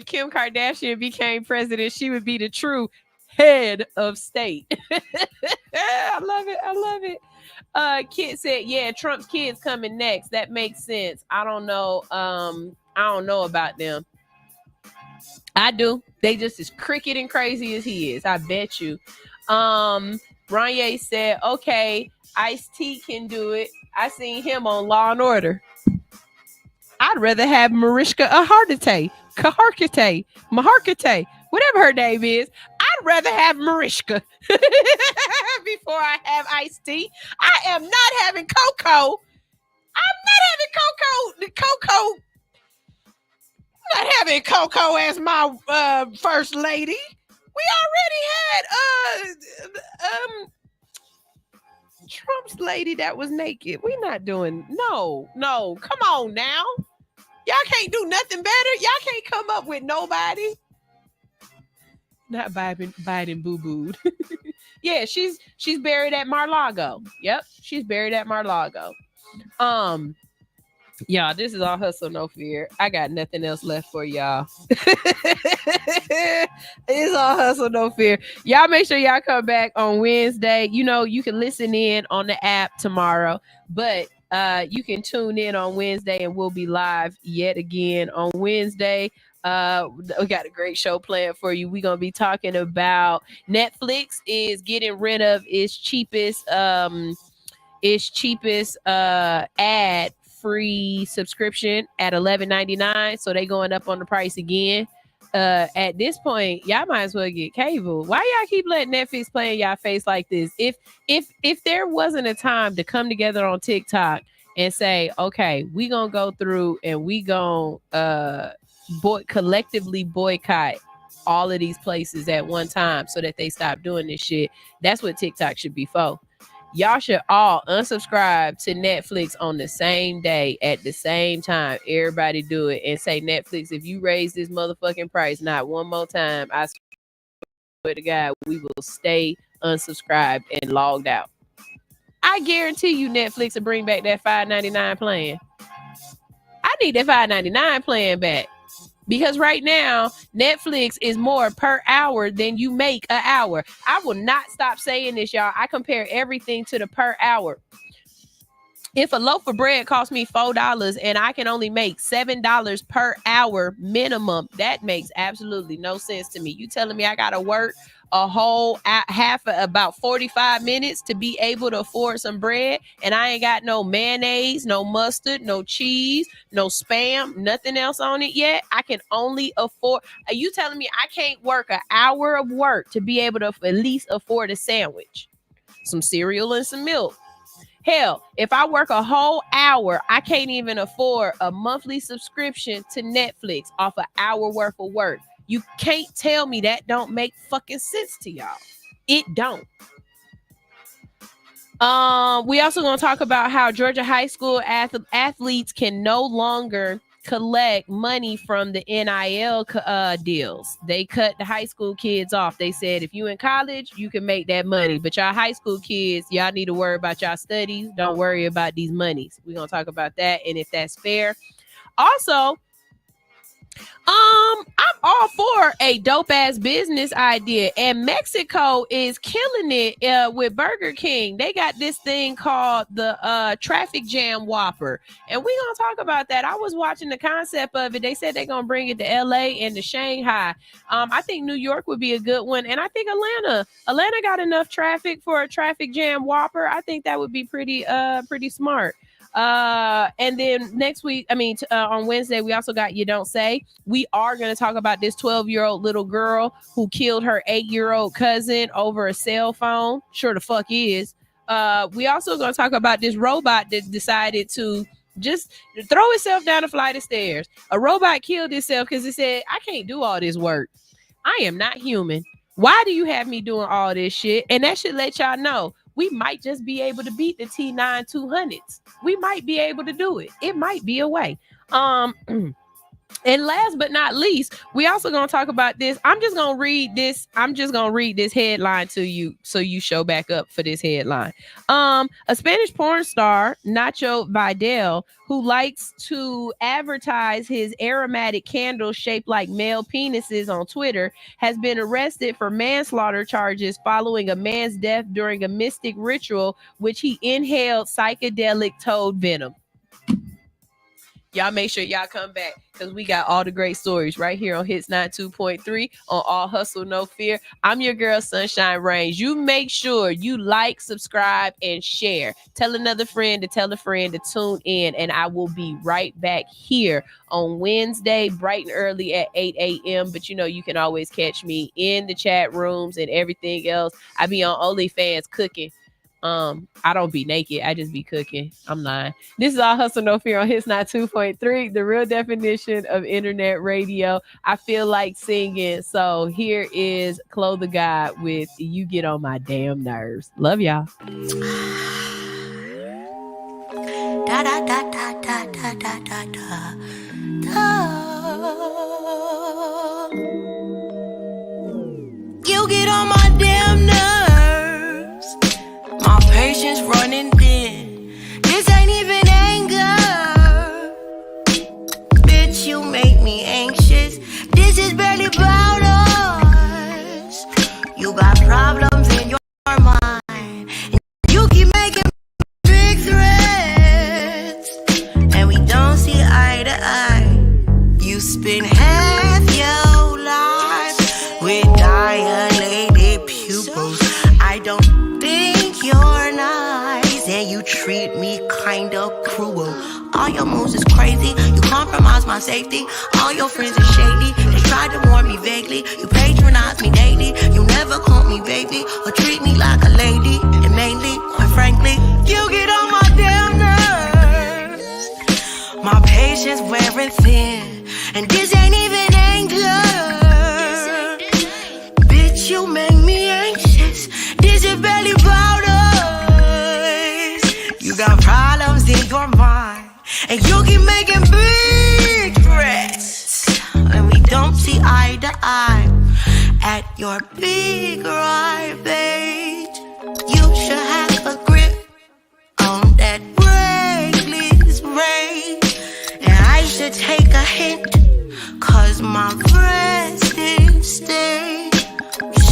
Kim Kardashian became president, she would be the true head of state. I love it. Kid said, yeah, Trump's kids coming next. That makes sense. I don't know about them. I do. They just as cricket and crazy as he is. I bet you. Ranye said, okay, Ice-T can do it. I seen him on Law and Order. I'd rather have Mariska Maharkite, whatever her name is. I'd rather have Mariska before I have Ice-T. I am not having Coco. I'm not having Coco as my first lady. We already had Trump's lady that was naked. We not doing no. Come on now. Y'all can't do nothing better. Y'all can't come up with nobody. Not Biden boo-booed. Yeah, she's buried at Mar-Lago. Yep, she's buried at Mar-Lago. Y'all, this is All Hustle No Fear. I got nothing else left for y'all. It's All Hustle No Fear. Y'all make sure y'all come back on Wednesday. You know, you can listen in on the app tomorrow, but you can tune in on Wednesday and we'll be live yet again on Wednesday. We got a great show planned for you. We're gonna be talking about Netflix is getting rid of its cheapest ad free subscription at $11.99, so they going up on the price again. At this point, y'all might as well get cable. Why y'all keep letting Netflix play in y'all face like this? If there wasn't a time to come together on TikTok and say, okay, we gonna go through and we gonna collectively boycott all of these places at one time so that they stop doing this shit, that's what TikTok should be for. Y'all should all unsubscribe to Netflix on the same day at the same time. Everybody do it and say, Netflix, if you raise this motherfucking price not one more time, I swear to God, we will stay unsubscribed and logged out. I guarantee you Netflix will bring back that $5.99 plan. I need that $5.99 plan back. Because right now, Netflix is more per hour than you make an hour. I will not stop saying this, y'all. I compare everything to the per hour. If a loaf of bread costs me $4 and I can only make $7 per hour minimum, that makes absolutely no sense to me. You telling me I got to work a whole about 45 minutes to be able to afford some bread, and I ain't got no mayonnaise, no mustard, no cheese, no Spam, nothing else on it yet? I can only afford. Are you telling me I can't work an hour of work to be able to at least afford a sandwich, some cereal, and some milk? Hell, if I work a whole hour, I can't even afford a monthly subscription to Netflix off an hour worth of work. You can't tell me that don't make fucking sense to y'all. It don't. We also gonna talk about how Georgia high school athletes can no longer collect money from the NIL deals. They cut the high school kids off. They said if you in college, you can make that money, but y'all high school kids, y'all need to worry about y'all studies. Don't worry about these monies. We're gonna talk about that and if that's fair. Also, I'm all for a dope ass business idea, and Mexico is killing it with Burger King. They got this thing called the traffic jam Whopper, and we're gonna talk about that. I was watching the concept of it. They said they're gonna bring it to LA and to Shanghai. I think New York would be a good one, and I think Atlanta got enough traffic for a traffic jam Whopper. I think that would be pretty smart. And then next week, on Wednesday, we also got You Don't Say. We are going to talk about this 12-year-old little girl who killed her 8-year-old cousin over a cell phone. Sure the fuck is. We also going to talk about this robot that decided to just throw itself down a flight of stairs. A robot killed itself because it said, I can't do all this work. I am not human. Why do you have me doing all this shit? And that should let y'all know we might just be able to beat the T9 200s. We might be able to do it. It might be a way. And last but not least, we also going to talk about this. I'm just going to read this headline to you so you show back up for this headline. A Spanish porn star, Nacho Vidal, who likes to advertise his aromatic candles shaped like male penises on Twitter, has been arrested for manslaughter charges following a man's death during a mystic ritual which he inhaled psychedelic toad venom. Y'all make sure y'all come back because we got all the great stories right here on Hits 92.3 on All Hustle, No Fear. I'm your girl, Sunshine Reigns. You make sure you like, subscribe, and share. Tell another friend to tell a friend to tune in, and I will be right back here on Wednesday, bright and early at 8 a.m. But you can always catch me in the chat rooms and everything else. I be on OnlyFans cooking. I don't be naked. I just be cooking. I'm lying. This is All Hustle No Fear on Hits 92.3, the real definition of internet radio. I feel like singing. So here is Chloe the God with You Get on My Damn Nerves. Love y'all. Da da da da da da da da da da. You get on my damn nerves. My patience running thin. This ain't even anger. Bitch, you make me anxious. This is barely about us. You got problems in your mind, and you keep making big threats, and we don't see eye to eye. You spend half your life with dilated pupils. I don't think you're nice, and you treat me kinda cruel. All your moves is crazy, you compromise my safety. All your friends are shady, they tried to warn me vaguely. You patronize me daily, you never call me baby or treat me like a lady. And mainly, quite frankly, you get on my damn nerves. My patience wearing thin, and this ain't even anger. Bitch, you make me anxious. This is barely about us. You got problems in your mind, and you keep making big threats, and we don't see eye to eye. At your big rivage, you should have a grip on that reckless rage. And I should take a hint, cause my resting state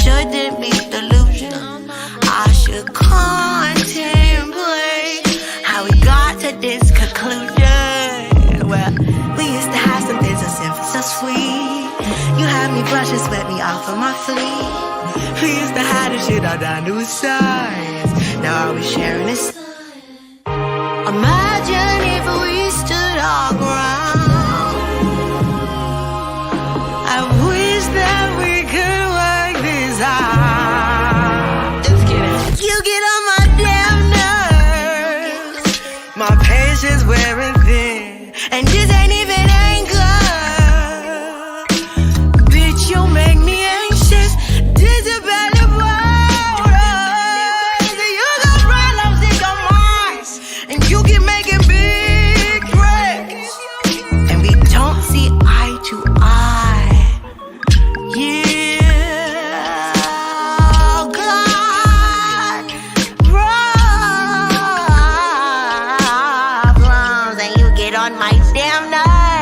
shouldn't be delusional. I should contemplate how we got to this conclusion. Well, we used to have some things so simple, so sweet. You had me blush and sweat me off of my fleet. We used to have this shit all down to a science. Now are we sharing this? Imagine if we stood our ground. I wish that we could work this out. Let's get it. You get on my damn nerves. My patience wearing thin, and this ain't even anger. Bitch, you make me anxious. This is bad about us. You got problems in your mind, and you keep making big threats, and we don't see eye to eye. Yeah, God, problems, and you get on my damn nerves.